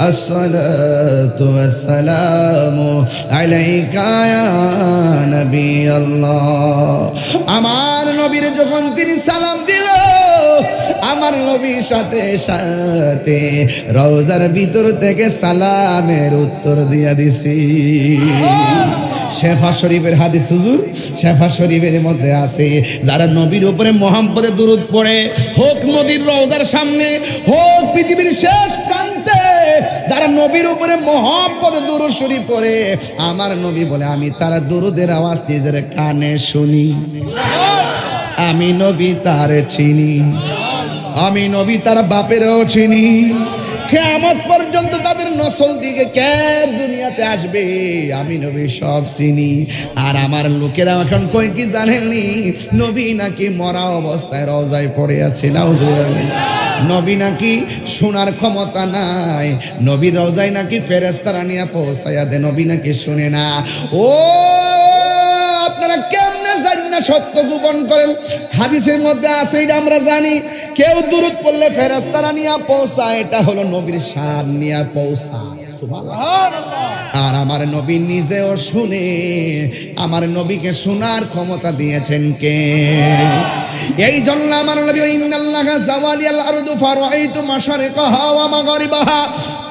আসসালাতু ওয়াসসালামু আলাইকা ইয়া নবিয়াল্লাহ। আমার নবীর যখন তিনি সালাম দিল, আমার নবীর সাথে সাথে রওজার ভিতর থেকে সালামের উত্তর দিয়া দিছি। শেফা শরীফের হাদিস হুজুর, শেফা শরীফের মধ্যে আছে, যারা নবীর উপরে মোহাম্মদে দুরূদ পড়ে, হোক নদীর রওজার সামনে, হোক পৃথিবীর শেষ প্রান্তে, যারা নবীর উপরে মোহাম্মদে দুরূদ শরীফ পড়ে, আমার নবী বলে আমি তারা দুরূদের আওয়াজ নিজের কানে শুনি। আমি নবী তার চিনি, আমি নবী তার বাপেরও চিনি। কিয়ামত পর্যন্ত তাদের নসল দিকে কে দুনিয়াতে আসবে, আমি নবী সব চিনি। আর আমার লোকেরা এখন কই কি জানেননি, নবী নাকি মরা অবস্থায় রওজায় পড়ে আছে। নাউজুবিল্লাহ। নবী নাকি শোনার ক্ষমতা নাই, নবী রওজায় নাকি ফেরেশতারা নিয়ে পৌঁছায়া দেয়, নবী নাকি শুনে না। ও আপনারা কেমনে জানেন না সত্য গোপন করেন? হাদিসের মধ্যে আছে, এটা আমরা জানি, কেউ দুরূদ পড়লে ফেরেশতারা নিয়ে পৌঁছায়, এটা হলো নবীর শান নিয়ে পৌঁছায়। সুবহানাল্লাহ। আর আমার নবী নিজেও শুনে, আমার নবীকে শোনার ক্ষমতা দিয়েছেন কে? এই জন্য আমার নবী, ইন্নাল্লাহা যাওয়ালিয়াল আরদু ফারাআইতু মাশারিকাহা ওয়া মাগরিবাহা,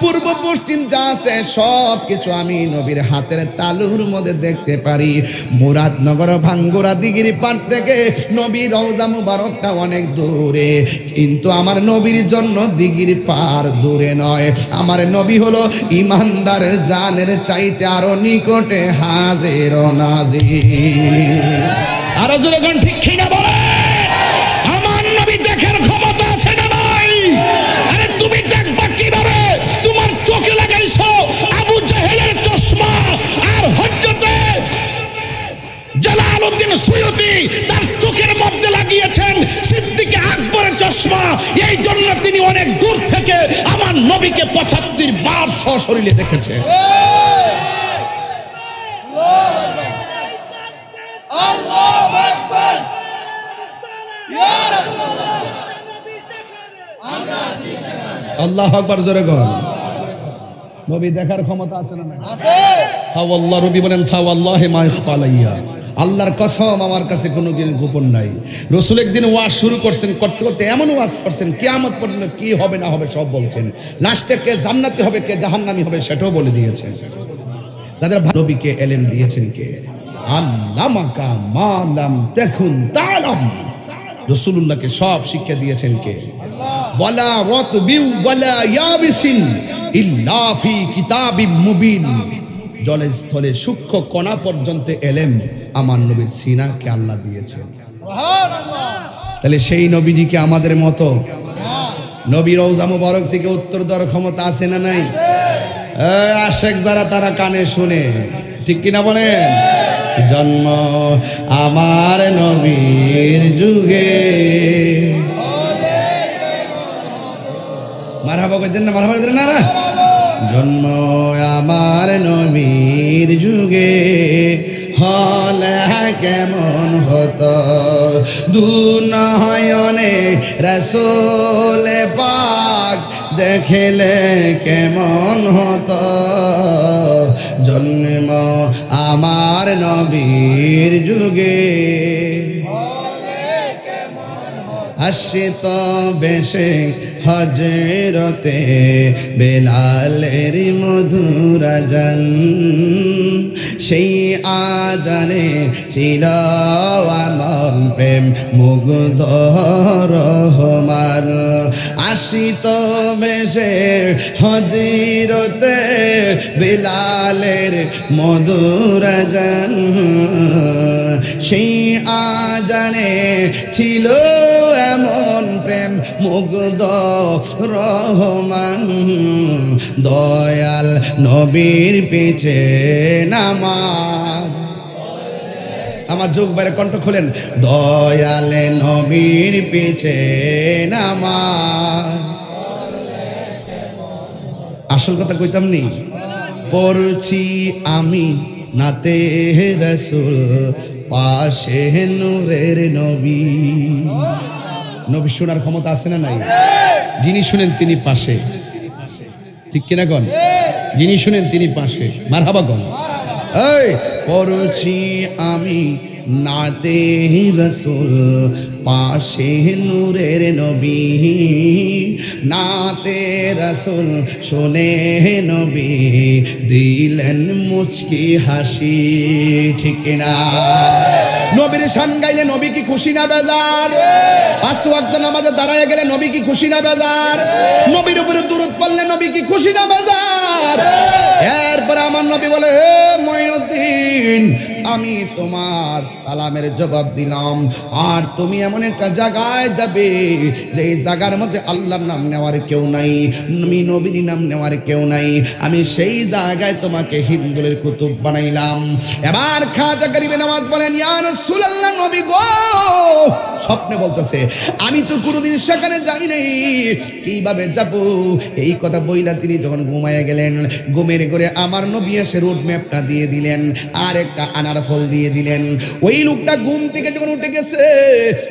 পূর্ব পশ্চিম যা আছে সব কিছু আমি নবীর হাতের তালুর মধ্যে দেখতে পারি। মুরাদনগর ভাঙ্গুরা দিঘির পাড় থেকে নবীর রওজা মুবারকটা অনেক দূরে, কিন্তু আমার নবীর জন্য দিঘির পাড় দূরে নয়। আমার নবী হলো ইমানদারের জানের চাইতে আরো নিকটে হাজির ও নাজির। আরো জোরে গান ঠিক কিনা বলে? আমার নবী দেখার ক্ষমতা আছে না নাই? আরে তুমি দেখবা কিভাবে? তোমার চোখে লাগাইছো আবু জাহেলের চশমা, আর হযরতে চশমা, এই জন্য তিনি অনেক দূর থেকে আমার নবীকে ৭৫ বার সশরীরে দেখেছে। আল্লাহু আকবার, জোরে গো। নবী দেখার ক্ষমতা আছে না? আছে। আল্লাহ রবি বলেন ফাওয়াল্লাহি মা ইখফা আলাইয়া, আল্লাহর কসম আমার কাছে কোনো গোপন নাই। রাসূল একদিন ওয়াজ শুরু করছেন, করতে করতে এমন ওয়াজ করছেন কিয়ামত পর্যন্ত কি হবে না হবে সব বলছেন। লাস্টে কে জান্নাতি হবে কে জাহান্নামী হবে সেটাও বলে দিয়েছেন। তাদের নবীকে ইলম দিয়েছেন কে? আল্লামাকা মা লাম তাকুন তা'লাম, রাসূলুল্লাহকে সব শিক্ষা দিয়েছেন কে? ওয়ালা রাতবি ওয়ালা ইয়াবিসিন ইল্লা ফি কিতাবিম মুবিন, জলে স্থলে সূক্ষ্ম কণা পর্যন্ত ইলম আমার নবীর সিনাকে আল্লাহ দিয়েছেন। সুবহানাল্লাহ। তাহলে সেই নবীজিকে আমাদের মতো নবী রওজা মুবারক থেকে উত্তর দেওয়ার ক্ষমতা আছে না নাই? আশেক যারা তারা কানে শুনে, ঠিক কিনা বলেন? জন্ম আমার নবীর যুগে, মারহাবা কইতেন না? মারহাবা কইতেন না? জন্ম আমার নবীর যুগে হলে কেমন হতো, দুনয়নে রাসূল পাক দেখলে কেমন হতো। জন্ম আমার নবীর যুগে আসিত বেশে হজরতে বেলালের মধুর আজান, সেই আজানে ছিল আমার প্রেম মুগ্ধ রহমান। আসিত বেশে হজরতে বেলালের মধুর আজান, সেই আজানে ছিল এমন প্রেম মুগ্ধ রহমান। দয়াল নবীর পিছে নামাজ, আমার যোগ বাইরে কণ্ঠ খুলেন, দয়াল নবীর পিছে নামাজ। আসল কথা কইতাম নি, পড়ছি আমি নাতে রাসূল পাশে নূরের নবী। নবী শোনার ক্ষমতা আছে না নাই? যিনি শুনেন তিনি পাশে, ঠিক কিনা গণ? যিনি শুনেন তিনি পাশে, মারহাবা গণ। এই পড়ছি আমি নাতে রাসূল পাশে নূরের নবী, নাতে রাসূল শুনে নবী দিলেন মুচকি হাসি, ঠিক কিনা? নবীর শান গাইলে নবী কি খুশি না বেজার? ৫ ওয়াক্ত নামাজে দাঁড়ায় গেলে নবী কি খুশি না বেজার? নবীর উপরে দুরূদ পড়লে নবী কি খুশি না বেজার? এরপর আমার নবী বলে, হে মঈনুদ্দিন, আমি তোমার সালামের জবাব দিলাম, আর তুমি এমন একটা জায়গায় যাবে যে জায়গার মধ্যে আল্লাহর নাম নেওয়ার কেউ নাই, আমি নবীর নাম নেওয়ার কেউ নাই, আমি সেই জায়গায় তোমাকে হিন্দুলের কুতুব বানাইলাম। এবার খাজা গরিবে নওয়াজ বলেন, ইয়া রাসূলুল্লাহ, নবী গো, স্বপ্নে বলতেছে আমি তো কোনোদিন সেখানে যাই নাই, কিভাবে যাব? এই কথা বইলা তিনি যখন ঘুমায় গেলেন, ঘুমের ঘরে আমার নবী এসে রোড ম্যাপটা দিয়ে দিলেন আর একটা আনার ফল দিয়ে দিলেন। ওই লোকটা ঘুম থেকে যখন উঠে গেছে,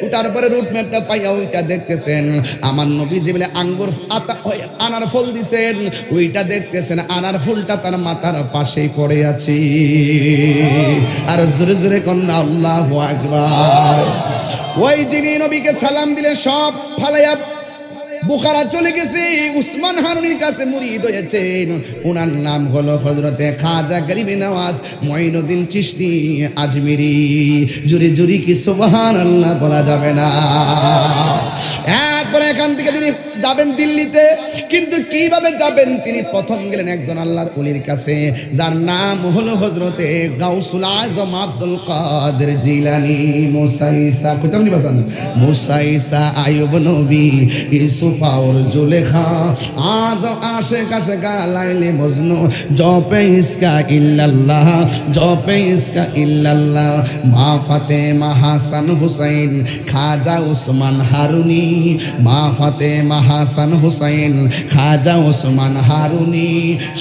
উঠার পরে রোড ম্যাপটা পাইয়া ওইটা দেখতেছেন, আমার নবী যে বলে আঙ্গুর আনার ফল দিছেন ওইটা দেখতেছেন, আনার ফুলটা তার মাথার পাশেই পড়ে আছে। আর জোরে জোরে কন্যা আল্লাহু আকবার। ওই যিনি নবীকে সালাম দিলেন সব ফালাইয়া বুখারা চলে গেছে, উসমান হারুনির কাছে মুরিদ হয়েছেন। ওনার নাম হলো হযরতে খাজা গরিবে নওয়াজ মঈনুদ্দিন চিশতি আজমিরি। জুরি জুরি কি সুবহানাল্লাহ বলা যাবে না। এরপরে এখান থেকে তিনি যাবেন দিল্লিতে, কিন্তু কিভাবে যাবেন? তিনি প্রথম গেলেন একজন আল্লাহর ওলির কাছে, যার নাম হলো হযরতে গাউসুল আজম আব্দুল কাদের জিলানী। মুসাইসা কোথাও নি বাসান, মুসাইসা আইয়ুব নবী ইউসুফ और जुलेखा आदम आशिक आशिका लाइले मजनू जपे इसका इल्लल्लाह, जपे इसका इल्लल्लाह। माँ फातेमा हासन हुसैन खाजा उस्मान हारूनी মা ফাতেমা হাসান হুসাইন, খাজা ওসমান হারুনি,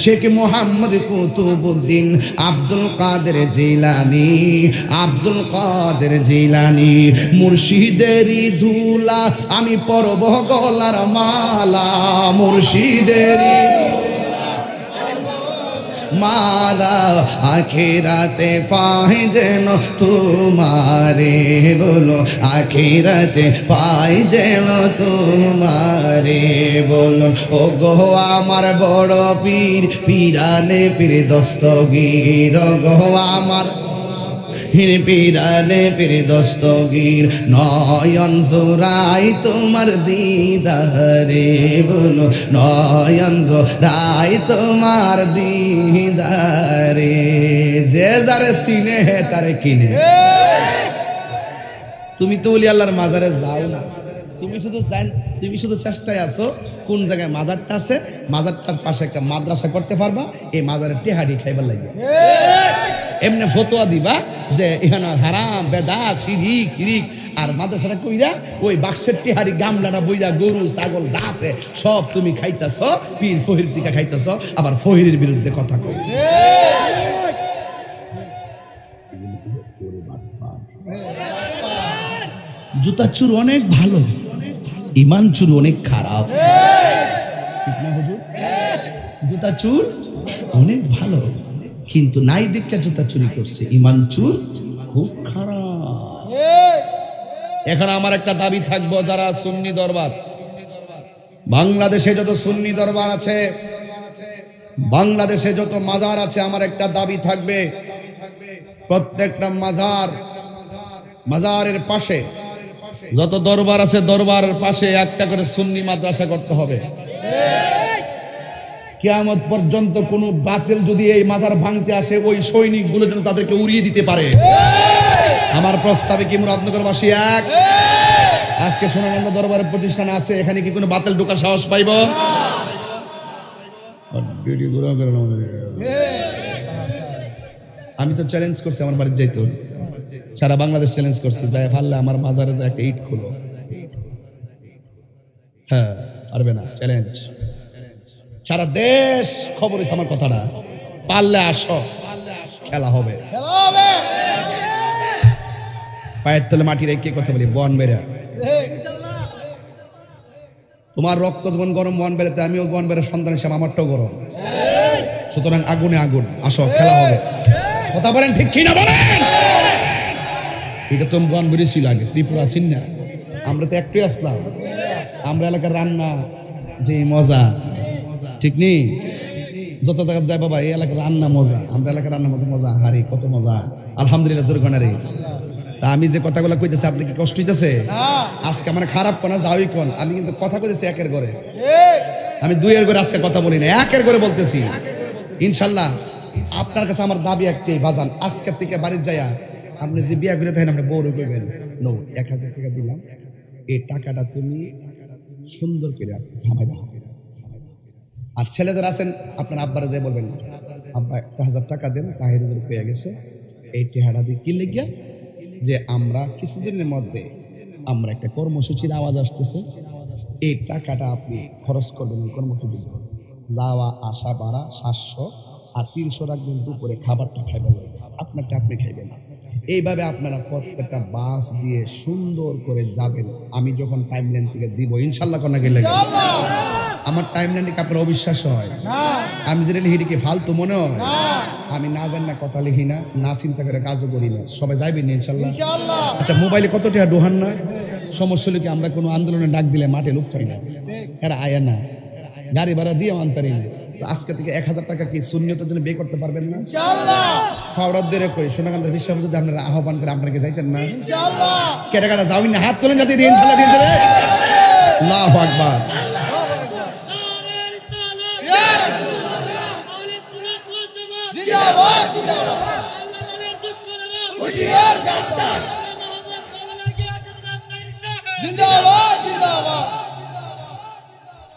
শেখ মোহাম্মদ কুতুবউদ্দিন, আব্দুল কাদের জিলানি, আব্দুল কাদের জিলানি, মুর্শিদেরই ধুলা আমি পরব গলার মালা, মুর্শিদেরই মালা আখিরাতে পাই যেন তোমারে, বলো আখিরাতে পাই যেন তোমারে, বলুন ও গো আমার বড় পীর, পীরানে পীর দস্তগীর, গো আমার পীরানে পীর দস্তগীর, নয়ন জোড়াই তোমার দিদারে, বলো নয়ন জোড়াই তোমার দিদারে, যে যারে চিনে হে তারে কিনে। তুমি তো ওলি আল্লাহর মাজারে যাও না, তুমি শুধু চেষ্টায় আছো কোন জায়গায় মাজারটা আছে, মাজারটার পাশে একটা মাদ্রাসা করতে পারবা, এই মাজারে টেহাডি খাইবার লাগবে। এমনি ফতোয়া দিবা যে এখানে হারাম বেদাত শিরিক শিরিক, আর মাদ্রাসাটা কইরা ওই বাক্সের টেহারি গামলাটা বইরা গরু ছাগল যা আছে সব তুমি খাইতেছ, পীর ফহির দিকে খাইতেছ, আবার ফহিরের বিরুদ্ধে কথা কই। জুতা চুর অনেক ভালো, ইমান চুর অনেক খারাপ, ঠিক না হুজুর? জুতা চুর অনেক ভালো, কিন্তু নাই দীক্ষা জুতা চুরি করছে, ইমান চুর খুব খারাপ। এখন আমার একটা দাবি থাকবো, যারা সুন্নি দরবার, বাংলাদেশে যত সুন্নি দরবার আছে, বাংলাদেশে যত মাজার আছে, আমার একটা দাবি থাকবে, প্রত্যেকটা মাজারের পাশে যত দরবার আছে, দরবারের পাশে একটা করে সুন্নি মাদ্রাসা করতে হবে। কিয়ামত পর্যন্ত কোন বাতিল যদি এই মাজার ভাঙতে আসে, ওই সৈনিকগুলো যেন তাদেরকে উড়িয়ে দিতে পারে। আমার প্রস্তাবে কি মুরাদনগরবাসী এক? আজকে সোনাগঞ্জ দরবারের প্রতিষ্ঠান আছে, এখানে কি কোনো বাতিল ঢোকার সাহস পাইব? আমি তো চ্যালেঞ্জ করছি, আমার বাড়ির যাইতো, সারা বাংলাদেশ চ্যালেঞ্জ করছে, যাই পারলে আমার মাজারে যায় একটা ইট খুলো। হ্যাঁ, পারবে না, চ্যালেঞ্জ। সারা দেশ খবর হয়েছে আমার কথাটা, পারলে আসো, খেলা হবে। পায়ের তলে মাটি রেখে কথা বলি, বন বেড়া তোমার রক্ত যেমন গরম, বন বেড়াতে আমিও বন বেড়া সন্তান হিসাবে আমারটাও গরম, সুতরাং আগুনে আগুন, আসো খেলা হবে। কথা বলেন ঠিক কিনা বলেন? এটা তো বন বেরিয়েছিল আগে, ত্রিপুরা আছেন না, আমরা তো একটুই আসলাম, আমরা এলাকার রান্না যে মজা, ঠিক নেই? যত জায়গায় যায় বাবা, এই এলাকার রান্না মজা, আমরা এলাকার রান্না মজা, হারি কত মজা, আলহামদুলিল্লাহ জোর গানারে। তা আমি যে কথাগুলো কইতেছি, আপনি কি কষ্ট হইতেছে? আজকে আমার খারাপ কোনা যাওই কোন, আমি কিন্তু কথা কইতেছি একের ঘরে, আমি দুইয়ের ঘরে আজকে কথা বলি না, একের ঘরে বলতেছি। ইনশাল্লাহ আপনার কাছে আমার দাবি একটাই, বাজান আজকের থেকে বাড়ির যাইয়া আপনি যদি বিয়া করে থাকেন, আপনি বউরে কইবেন, নো 1000 টাকা দিলাম, এই টাকাটা তুমি সুন্দর করে থামাই দাও। আর ছেলেদের আছেন, আপনার আব্বারা যাই বলবেন, আব্বা 1000 টাকা দেন, তাহির পেয়ে গেছে, এই টেহাটা দিয়ে কি লেগিয়া যে আমরা কিছুদিনের মধ্যে আমরা একটা কর্মসূচির আওয়াজ আসতেছে, এই টাকাটা আপনি খরচ করবেন কর্মসূচি, যাওয়া আসা ভাড়া 700 আর 300 রাখবেন, দুপুরে খাবারটা খাইবেন, আপনারটা আপনি খাইবেন। এইভাবে আপনারা প্রত্যেকটা বাস দিয়ে সুন্দর করে যাবেন। আমি যখন টাইম লাইন থেকে দিব ইনশাল্লাহ কোন গেলে আমার টাইম লাইন থেকে আপনার অবিশ্বাস হয়, আমি যেটা লিখি কি ফালতু মনে হয়, আমি না জানি না কথা লিখি না, না চিন্তা করে কাজও করি না, সবাই যাইবেন ইনশাল্লাহ। আচ্ছা, মোবাইলে কত টাকা ডোহান নয়, সমস্যা হলো কি আমরা কোনো আন্দোলনে ডাক দিলে মাঠে লোক পাই না, এরা আয়া না, গাড়ি ভাড়া দিয়ে আনতারি না। তো আজকে থেকে 1000 টাকা কি শূন্যতার জন্য বের করতে পারবেন না? ফাওড়ার দিয়ে কই সোনাকান্তের বিশ্বাস যদি আপনারা আহ্বান করে আপনাকে যাইতেন না, কেটে কাটা যাওই না, হাত তোলেন যাতে দিয়ে ইনশাল্লাহ দিন দেবে। আল্লাহু আকবার।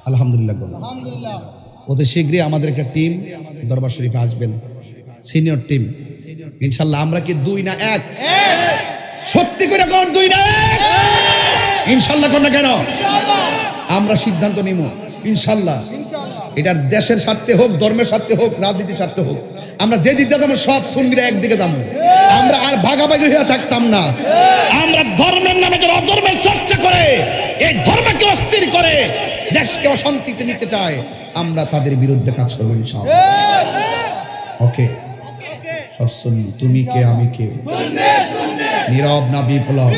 আলহামদুলিল্লাহ। অতি শীঘ্রই আমাদের একটা টিম দরবার শরীফে আসবেন, সিনিয়র টিম ইনশাল্লাহ। আমরা কি 2 না 1? সত্যি করে কোন 2 না 1? ইনশাল্লাহ কোন না কেন? আমরা সিদ্ধান্ত নিব ইনশাল্লাহ, এটার দেশের স্বার্থে হোক, ধর্মের স্বার্থে হোক, রাজনীতির স্বার্থে হোক, আমরা যে দিকটা যাবো সব সুন্নিরা একদিকে যাবো, আমরা আর ভাগাভাগি হয়ে থাকতাম না। আমরা ধর্মের নামে যারা অধর্মের চর্চা করে, এই ধর্মকে অস্থির করে দেশকে অশান্তিতে নিতে চায়, আমরা তাদের বিরুদ্ধে কাজ করবো ইনশাআল্লাহ। ওকে, সব সুন্নি, তুমি কে আমি কে, নীরব না বিপ্লব,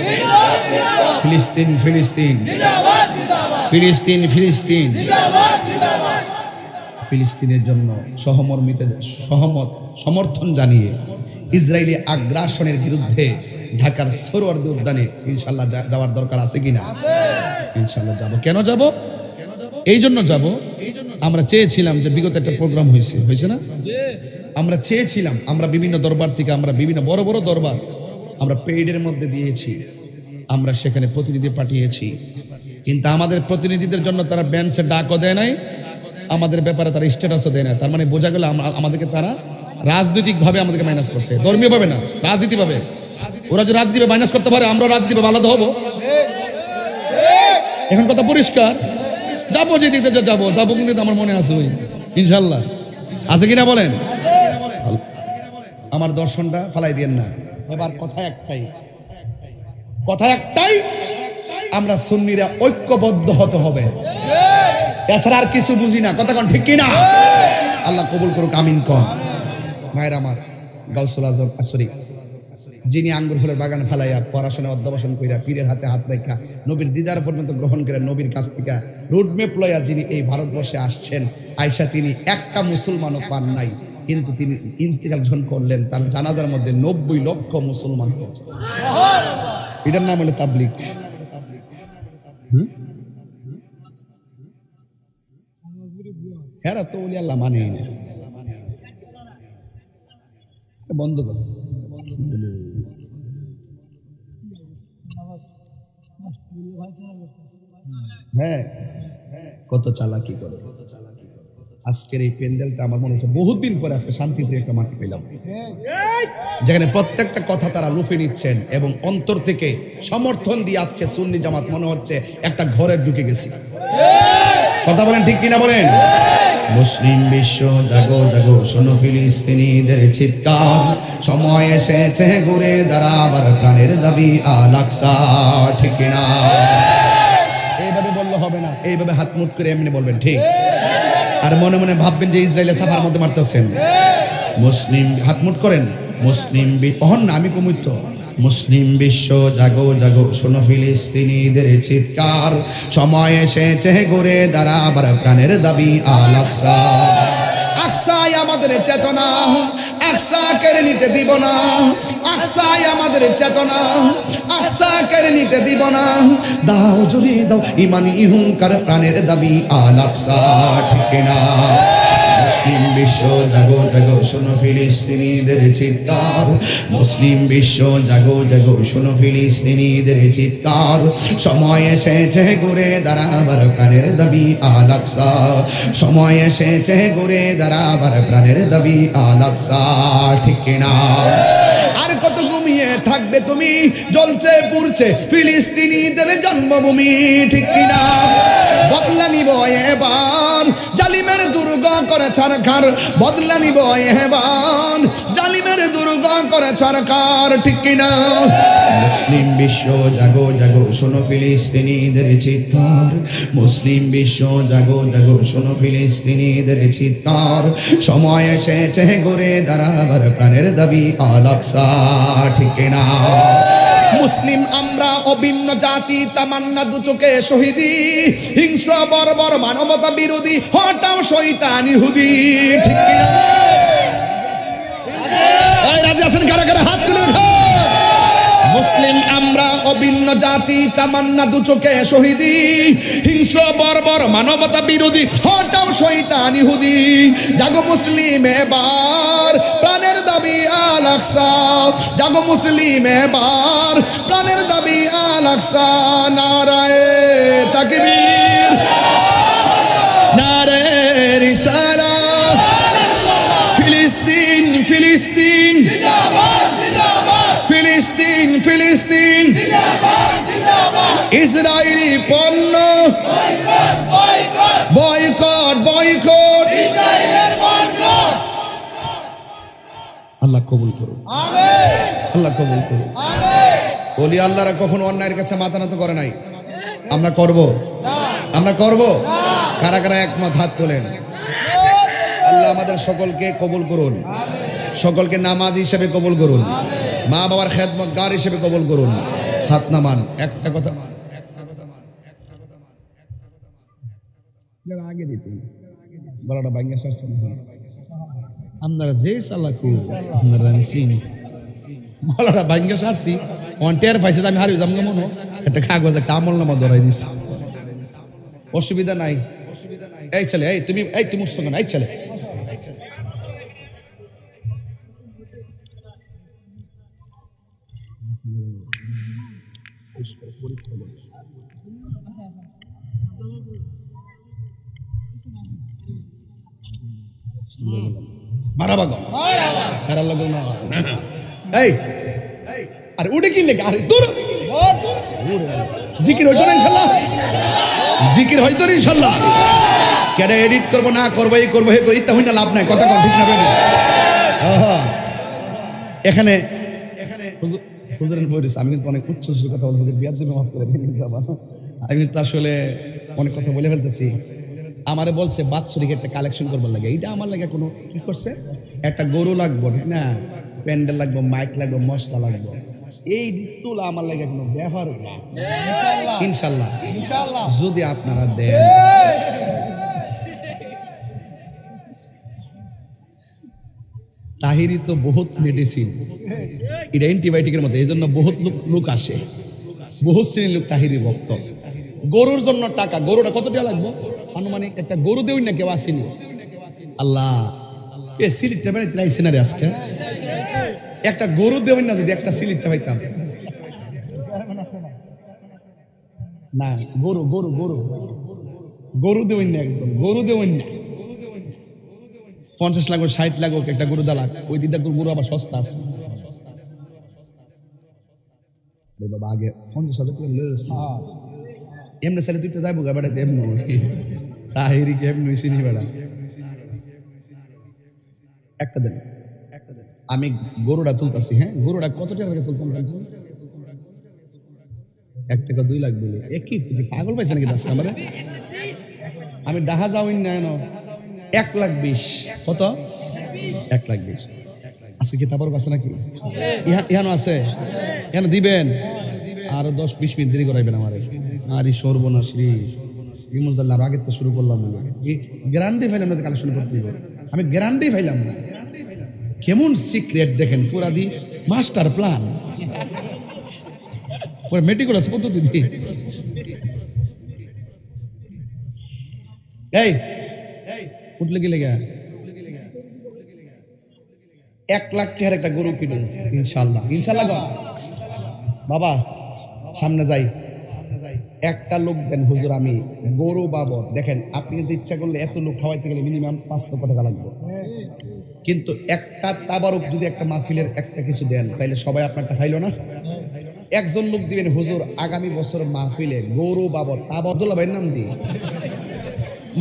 ফিলিস্তিন ফিলিস্তিন ফিলিস্তিন ফিলিস্তিন, ফিলিস্তিনের জন্য সমর্থন জানিয়ে ইসরায়েলি আগ্রাসনের বিরুদ্ধে ঢাকার সোহরাওয়ার্দী উদ্যানে ইনশাল্লাহ যাওয়ার দরকার আছে কিনা? ইনশাল্লাহ যাব। কেন যাব? এই জন্য যাব, আমরা চেয়েছিলাম যে বিগত একটা প্রোগ্রাম হয়েছে না, আমরা চেয়েছিলাম, আমরা বিভিন্ন দরবার থেকে, আমরা বিভিন্ন বড় বড় দরবার আমরা পেইডের মধ্যে দিয়েছি, আমরা সেখানে প্রতিনিধি পাঠিয়েছি, কিন্তু আমাদের প্রতিনিধিদের জন্য তারা বেঞ্চে ডাকও দেয় নাই, আমাদের ব্যাপারে তারা স্ট্যাটাসও দেয় না। তার মানে বোঝা গেল আমাদেরকে তারা রাজনৈতিকভাবে আমাদেরকে মাইনাস করছে, ধর্মীয় ভাবে না, রাজনীতিভাবে। ওরা যদি রাজনীতিভাবে মাইনাস করতে পারে, আমরা রাজনীতিভাবে আলাদা হবো। এখন কথা পরিষ্কার, যাবো যে দিতে যাবো কিন্তু আমার মনে আছে, ওই ইনশাল্লাহ আছে কিনা বলেন? আমার দর্শনটা ফালাই দিয়েন না। এবার কথা একটাই, আমরা সুন্নিরা ঐক্যবদ্ধ হতে হবে, এছাড়া আর কিছু বুঝি না। কথা কোন ঠিক কিনা? আল্লাহ কবুল করুক, আমিন কম। ভাইরা আমার, গাউসুল আজম যিনি আঙ্গুর ফুলের বাগান ফালাইয়া পড়াশোনা অধ্যবসান কইরা পীরের হাতে হাত রাখা নবীর দিদার পর্যন্ত গ্রহণ করে নবীর কাছ থেকে রোডম্যাপ লইয়া যিনি এই ভারতবর্ষে আসছেন, আয়সা তিনি একটা মুসলমানও পান নাই, কিন্তু তিনি ইন্তেকাল যখন করলেন তার জানাজার মধ্যে 90 লক্ষ মুসলমান হয়েছে। এটার নাম হলো তাবলীগ। হেরা তো ওলি আল্লাহ মানে না, বন্ধ কর। হ্যাঁ, কত চালাকি করে। আজকের এই প্যান্ডেলটা আমার মনে হচ্ছে বহুত দিন পরে আজকে শান্তিপুরে একটা মাঠ পেলাম, যেখানে প্রত্যেকটা কথা তারা লুফে নিচ্ছেন এবং অন্তর থেকে সমর্থন দিয়ে আজকে সুন্নি জামাত মনে হচ্ছে একটা ঘরে ঢুকে গেছি। কথা বলেন ঠিক কিনা বলেন? মুসলিম বিশ্ব জাগো জাগো, শোনো ফিলিস্তিনিদের চিৎকার, সময় এসেছে ঘুরে দাঁড়াবার প্রাণের দাবি আল আকসা। ঠিক কিনা? এইভাবে বললে হবে না, এইভাবে হাত মুট করে এমনি বলবেন, ঠিক? আর মনে মনে ভাববেন যে ইসরায়েলের সাফার মধ্যে মারতেছেন। মুসলিম হাত মুট করেন, মুসলিম অহন না, আমি কমিত। মুসলিম বিশ্ব জাগো জাগো, শোনো ফিলিস্তিনিদের চিৎকার, সময় এসেছে ঘুরে দাঁড়াবার প্রাণের দাবি আল আকসা। আকসাই আমাদের চেতনা, আকসা কেড়ে নিতে দিব না, আকসাই আমাদের চেতনা, আকসা কেড়ে নিতে দিব না। দাও জুড়ে দাও ইমানি হুঙ্কার, প্রাণের দাবি আল আকসা। ঠিক না? মুসলিম বিশ্ব জাগো জাগো, শোনো ফিলিস্তিনিদের চিৎকার, মুসলিম বিশ্ব জাগো জাগো, শোনো ফিলিস্তিনিদের চিৎকার, সময় এসেছে ঘুরে দাঁড়াবার প্রাণের দাবি আল আকসা, সময় এসেছে ঘুরে দাঁড়াবার প্রাণের দাবি আল আকসা। ঠিক না? আর কত ঘুমিয়ে থাকবে তুমি, জ্বলছে পুড়ছে ফিলিস্তিনিদের জন্মভূমি। ঠিক কিনা? বদলা নিব এবার, জালিমের দুর্গ করে ছারখার, বদলা নিব এবার, জালিমের দুর্গ করে ছারখার। ঠিক কিনা? মুসলিম বিশ্ব জাগো জাগো, শোনো ফিলিস্তিনিদের চিৎকার, মুসলিম বিশ্ব জাগো জাগো, শোনো ফিলিস্তিনিদের চিৎকার, সময় এসেছে ঘুরে দাঁড়াবার প্রাণের দাবি আল আকসা। ঠিক কিনা? মুসলিম আমরা অভিন্ন জাতি, তামান্না দু চোখে শহীদি, হিংস্র বর্বর মানবতা বিরোধী, হটাও শয়তান ইহুদি। ঠিক কিনা? রাজি আছেন? কারা কারা হাত তুলে দেখো। মুসলিম আমরা অভিন্ন জাতি, তামান্না দু চোখে শহীদি, হিংস্র বর্বর মানবতা বিরোধী, হটাও শয়তান ইহুদি। জাগো মুসলিম এবার, প্রাণের দাবি আল আকসা, জাগো মুসলিম এবার, প্রাণের দাবি আল আকসা। নারায়ে তাকবীর, নারে রিসালাত, ফিলিস্তিন ফিলিস্তিন ফিলিস্তিন ফিলিস্তিন, ইসরায়েলি পণ্য লিখুন। আল্লাহ কবুল করুন, আল্লাহ কবুল করুন। বলি আল্লাহরা কখনো অন্যায়ের কাছে মাথা নত করে নাই। আমরা করব, আমরা করব। কারা কারা একমত হাত তোলেন। আল্লাহ আমাদের সকলকে কবুল করুন, সকলকে নামাজ হিসেবে কবুল করুন, মা বাবার খেদমতগার হিসেবে কবুল করুন। হাত নামান। একটা কথা আগে দিতেন, গলাটা ভাঙিয়ে সারছেন। আপনারা যে চালাকু, আপনারা আমি চিনি। গলাটা ভাঙিয়ে সারছি, টের পাইছে আমি হারিয়ে যাম। মনে একটা কাগজ, একটা আমল নামা ধরাই দিছি। অসুবিধা নাই। এই ছেলে, এই তুমি, এই তুমি উঠছো কেন? এই ছেলে, এই আর উঠে কি লেগে? আরে দূর, জিকির হইতো না ইনশাল্লাহ, জিকির হইতো না ইনশাল্লাহ। কেন এডিট করবো না করবো, এই করবো হে করি, তা হই না, লাভ নাই। কথা ঠিক না বেটা? এখানে হুজুরের পরিস আমি কিন্তু অনেক উচ্চ কথা বলতে, বিয়ার দিবে মাফ করে দিন। আমি তো আসলে অনেক কথা বলে ফেলতেছি। আমারে বলছে বাৎসরিক একটা কালেকশন করবার লাগে। এইটা আমার লাগে কোনো কি করছে, একটা গরু লাগবো, ঠিক না, প্যান্ডেল লাগবো, মাইক লাগবো, মশলা লাগবো। এই তুলা আমার লাগে কোনো ব্যবহার না। ইনশাল্লাহ যদি আপনারা দেন। তাহিরি তো বহুত মেডিসিন, এটা অ্যান্টিবায়োটিকের মতো, এই জন্য বহুত লোক আসে, বহুত শ্রেণীর লোক তাহিরি ভক্ত। গরুর জন্য টাকা, গরুটা কত টাকা লাগবে আনুমানিক? একটা গরু দেউন না, কেউ আসেনি। আল্লাহ এ সিলিটটা বেড়াইতে রাইছে না রে আজকে। একটা গরু দেউন না, যদি একটা সিলিটটা পাইতাম না। গরু গরু গরু গরু দেউন না, একজন গরু দেউন না। 50 লাখ 60 লাখ একটা গরু দালাক, ওই দিকটা গরু আবার সস্তা আছে। বাবা আগে 50,000 টাকা লয়ে এমনি সালে তুই তো যাবো গা বেড়াইতে, এমনি তাহিরি এমনি চিনি বেড়া। একটা দেন, আমি গরুটা তুলতাছি। হ্যাঁ, গরুটা কত টাকা তুলতাম? 1 টাকা 2 লাখ বলে একই পাগল পাইছে নাকি দাস আমার? আমি ডাহা যাওই না, 1,20,000। কত? 1,20,000 আছে কি? তারপর আছে নাকি? ইহানো আছে, এখানে দিবেন। আরো 10-20 মিনিট দেরি করাইবেন আমার। আর এই সর্বনাশী ইমুজাল্লাহ আগে তো শুরু করলাম, গ্যারান্টি ফাইলাম না যে কালেকশন করতে হবে। আমি গ্যারান্টি ফাইলাম না। কেমন সিক্রেট দেখেন, পুরা দি মাস্টার প্ল্যান, পুরো মেটিকুলাস পদ্ধতি দি। এই উঠলে কি লেগে 1 লাখ টাকার একটা গরু কিনুন ইনশাল্লাহ। ইনশাল্লাহ বাবা, সামনে যাই। একটা লোক দেন হুজুর, আমি গরু বাবদ। দেখেন, আপনি যদি ইচ্ছা করলে এত লোক খাওয়াইতে গেলে মিনিমাম 5 লক্ষ টাকা লাগবে। কিন্তু একটা তাবারুক যদি একটা মাহফিলের একটা কিছু দেন, তাইলে সবাই আপনারটা খাইলো না? একজন লোক দিবেন হুজুর আগামী বছর মাহফিলে গরু বাবদ, তাবদুল্লাহ ভাইয়ের নাম দিয়ে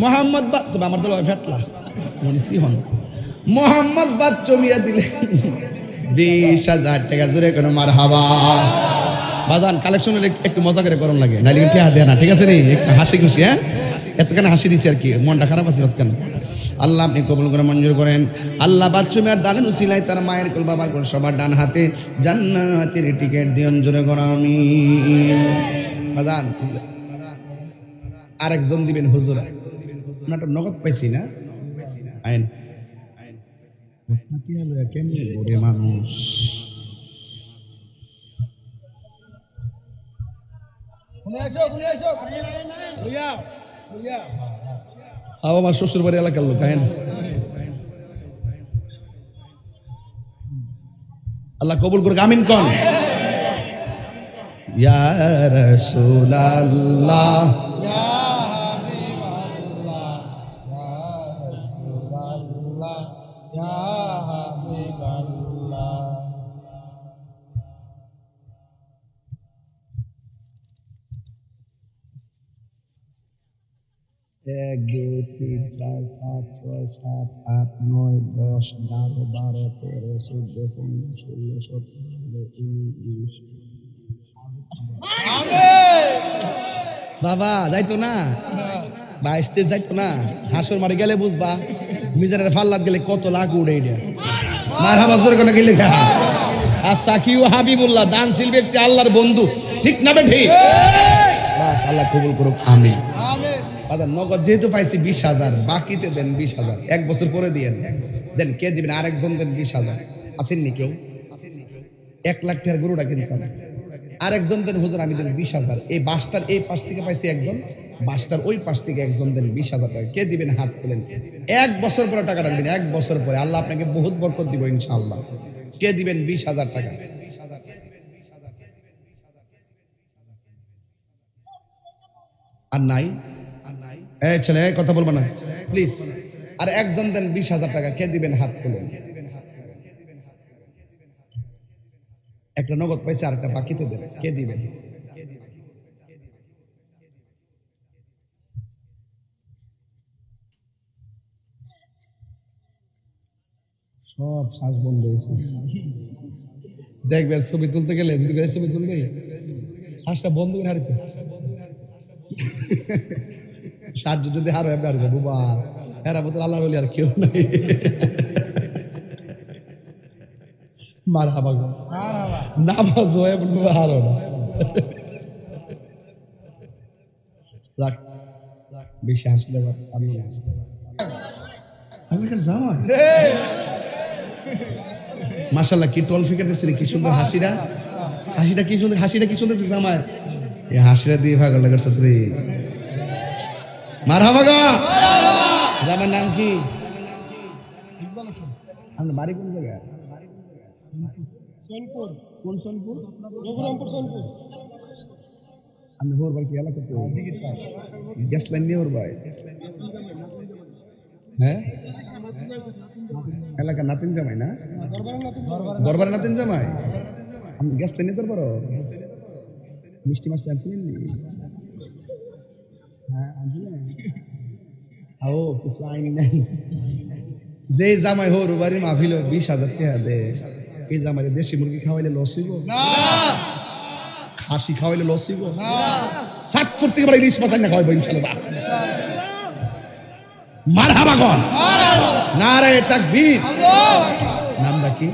মোহাম্মদ বাদ, তবে আমার দল ফেটলা মনে সিহন মোহাম্মদ বাদ জমিয়া দিলে 20,000 টাকা জোরে কোনো মার হাবা। বাজান কালেকশন একটু মজা করে করণ লাগে, নাইলে কি দেয় না, ঠিক আছে রে? একটু হাসি খুশি। হ্যাঁ, এতখানে হাসি দিছি আর কি, মনটা খারাপ আছে কেন? আল্লাহ আপনি কবুল করে মঞ্জুর করেন। আল্লাহ বাচ্চু মেয়ের দানের উসিলায় তার মায়ের কোল বাবার কোল সবার ডান হাতে জান্নাতের টিকেট দিয়ন, জোরে করো আমিন। বাজান আরেকজন দিবেন হুজুর, আমরা নগদ পাইছি না? আইন কেমনি গড়ে মানুষ। আমার শ্বশুর বাড়ি এলাকার লোক। আইন আল্লাহ কবুল করুক, আমিন কোন। ইয়া রাসূলুল্লাহ, 1 2 3 4 5 6 7 8 9 10 11 12 13 14 15 16 17 বাবা যাইতো না 22 যাইতো না হাসর মারে গেলে বুঝবা মিজানের ফাল্লাত গেলে কত লাখ উড়ে এটা মারহাবা জোরে কোন গেলে আর সাকিউ হাবিবুল্লাহ দানশীল ব্যক্তি আল্লাহর বন্ধু ঠিক না বে ঠিক বাস আল্লাহ কবুল করুক আমিন আমিন বাজার নগদ যেহেতু পাইছি 20,000 বাকিতে দেন 20,000 এক বছর পরে দিয়েন দেন কে দিবেন আরেকজন দেন 20,000 আসেননি কেউ 1 লাখ টাকার গরুটা কিনতাম আরেকজন দেন হুজুর আমি দেব 20,000 এই বাসটার এই পাশ থেকে পাইছি একজন বাসটার ওই পাশ থেকে একজন দেন 20,000 টাকা কে দিবেন হাত তোলেন এক বছর পরে টাকাটা দিবেন এক বছর পরে আল্লাহ আপনাকে বহুত বরকত দিব ইনশাআল্লাহ কে দিবেন 20,000 টাকা আর নাই এই ছেলে কথা বলবো না প্লিজ আর একজন দেন 20,000 টাকা কে দিবেন হাত তোলেন একটা নগদ পয়সা আর একটা বাকিতে দেন কে দিবেন সব শ্বাস বন্ধ হয়েছে দেখবে ছবি তুলতে গেলে যদি ছবি তুলবে শ্বাসটা বন্ধ করে হারিতে সাহায্য যদি হারো এমনি হারিতে বুবা হেরা বোতল আল্লাহর ওলি আর কেউ নাই মারহাবা গো নামাজ হয় হারো না রাখ বেশি হাসলে আমি আল্লাহর জামাই মাশাআল্লাহ কি টল ফিকার দিছেন কি সুন্দর হাসিটা কি সুন্দর জামাই এই হাসিটা দিয়ে ভাগল লাগার ছাত্রী মারহাবা গো জামার নাম কি ইকবাল হোসেন আপনার বাড়ি কোন জায়গায় সোনপুর কোন সোনপুর রঘুরামপুর সোনপুর আপনি হোর বাড়ি কি এলাকা তো গ্যাস লাইন নিয়ে হোর ভাই হ্যাঁ এলাকা নাতিন জামাই না দরবারের নাতিন জামাই আমি গ্যাস লাইনে দরবার মিষ্টি মাছ আনছিলেন হ্যাঁ আনছিলেন ও কিছু আইনি নাই যে জামাই হোর বাড়ির মাহফিল 20,000 টাকা দে এই জামাইরে দেশি মুরগি খাওয়াইলে লস হইব না খাসি খাওয়াইলে লস হইব না সাতপুর থেকে ইলিশ মাছ আইনা খাওয়াইব ইনশাআল্লাহ মারহাবা কোন নারে তাকবীর নামটা কি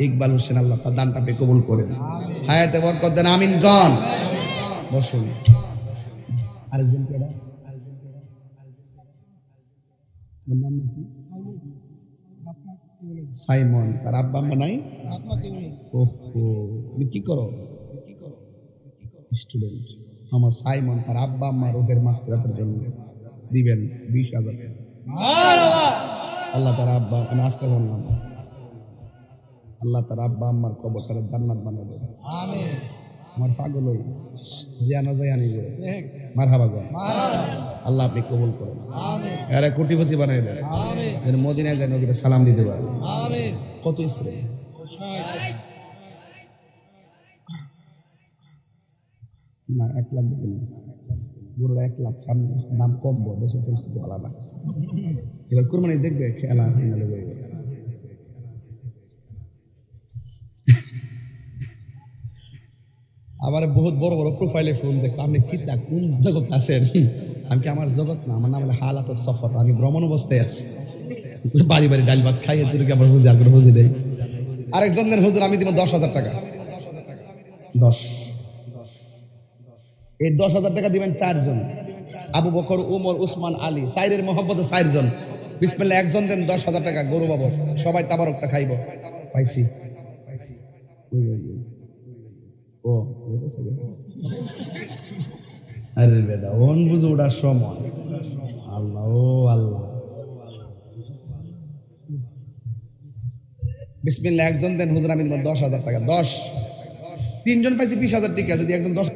ইকবাল হোসেন আল্লাহ তার দানটা পে কবুল করেন হায়াতে বরকত দেন আমিন কোন বসুন আরেকজন কেডা ওর নাম কি সাইমন তার আব্বা আম্মা নাই ওহো তুমি কি করো স্টুডেন্ট আমার সাইমন তার আব্বা আম্মা রোগের মাগফিরাতের জন্য দিবেন 20,000 আল্লাহ তার আব্বা আমি আজকে জানলাম আল্লাহ তার আব্বা আম্মার কবরটা জান্নাত বানিয়ে দেবে আমিন আমার পাগল হই জিয়ানা জায়ানি গো মারহাবা গো আল্লাহ আপনি কবুল করুন আমিন আরে কোটিপতি বানিয়ে দেন আমিন যেন মদিনায় যায় নবীকে সালাম দিতে পারে আমিন কত ইসরে না 1 লাখ দিবেন গরুর 1 লাখ সামনে দাম কমবো দেশের পরিস্থিতি ভালো না এবার কুরবানি দেখবে খেলা ফাইনালে যাবে আবার বহুত বড় বড় প্রোফাইলে ফোন দেখো আপনি কি তা কোন জগতে আছেন আমি কি আমার জগৎ না আমার নাম হলো হালাতের সফর আমি ভ্রমণ অবস্থায় আছি বাড়ি বাড়ি ডাল ভাত খাইয়ে তুই আবার হুজি আর কোনো হুজি নেই আরেকজনের হুজুর আমি দিব 10,000 টাকা 10 এই 10,000 টাকা দিবেন 4 জন আবু বকর উমর উসমান আলী সাইরের মোহাম্মদে 4 জন বিসমিল্লাহ একজন দেন 10,000 টাকা গরু বাবর সবাই তাবারকটা খাইব পাইছি ও আরে বেটা ওন বুঝে ওঠার সময় আল্লাহ ও আল্লাহ বিসমিল্লাহ একজন দেন হুজুর আমি 10,000 টাকা 10 3 জন পাইছি 20,000 টাকা যদি একজন 10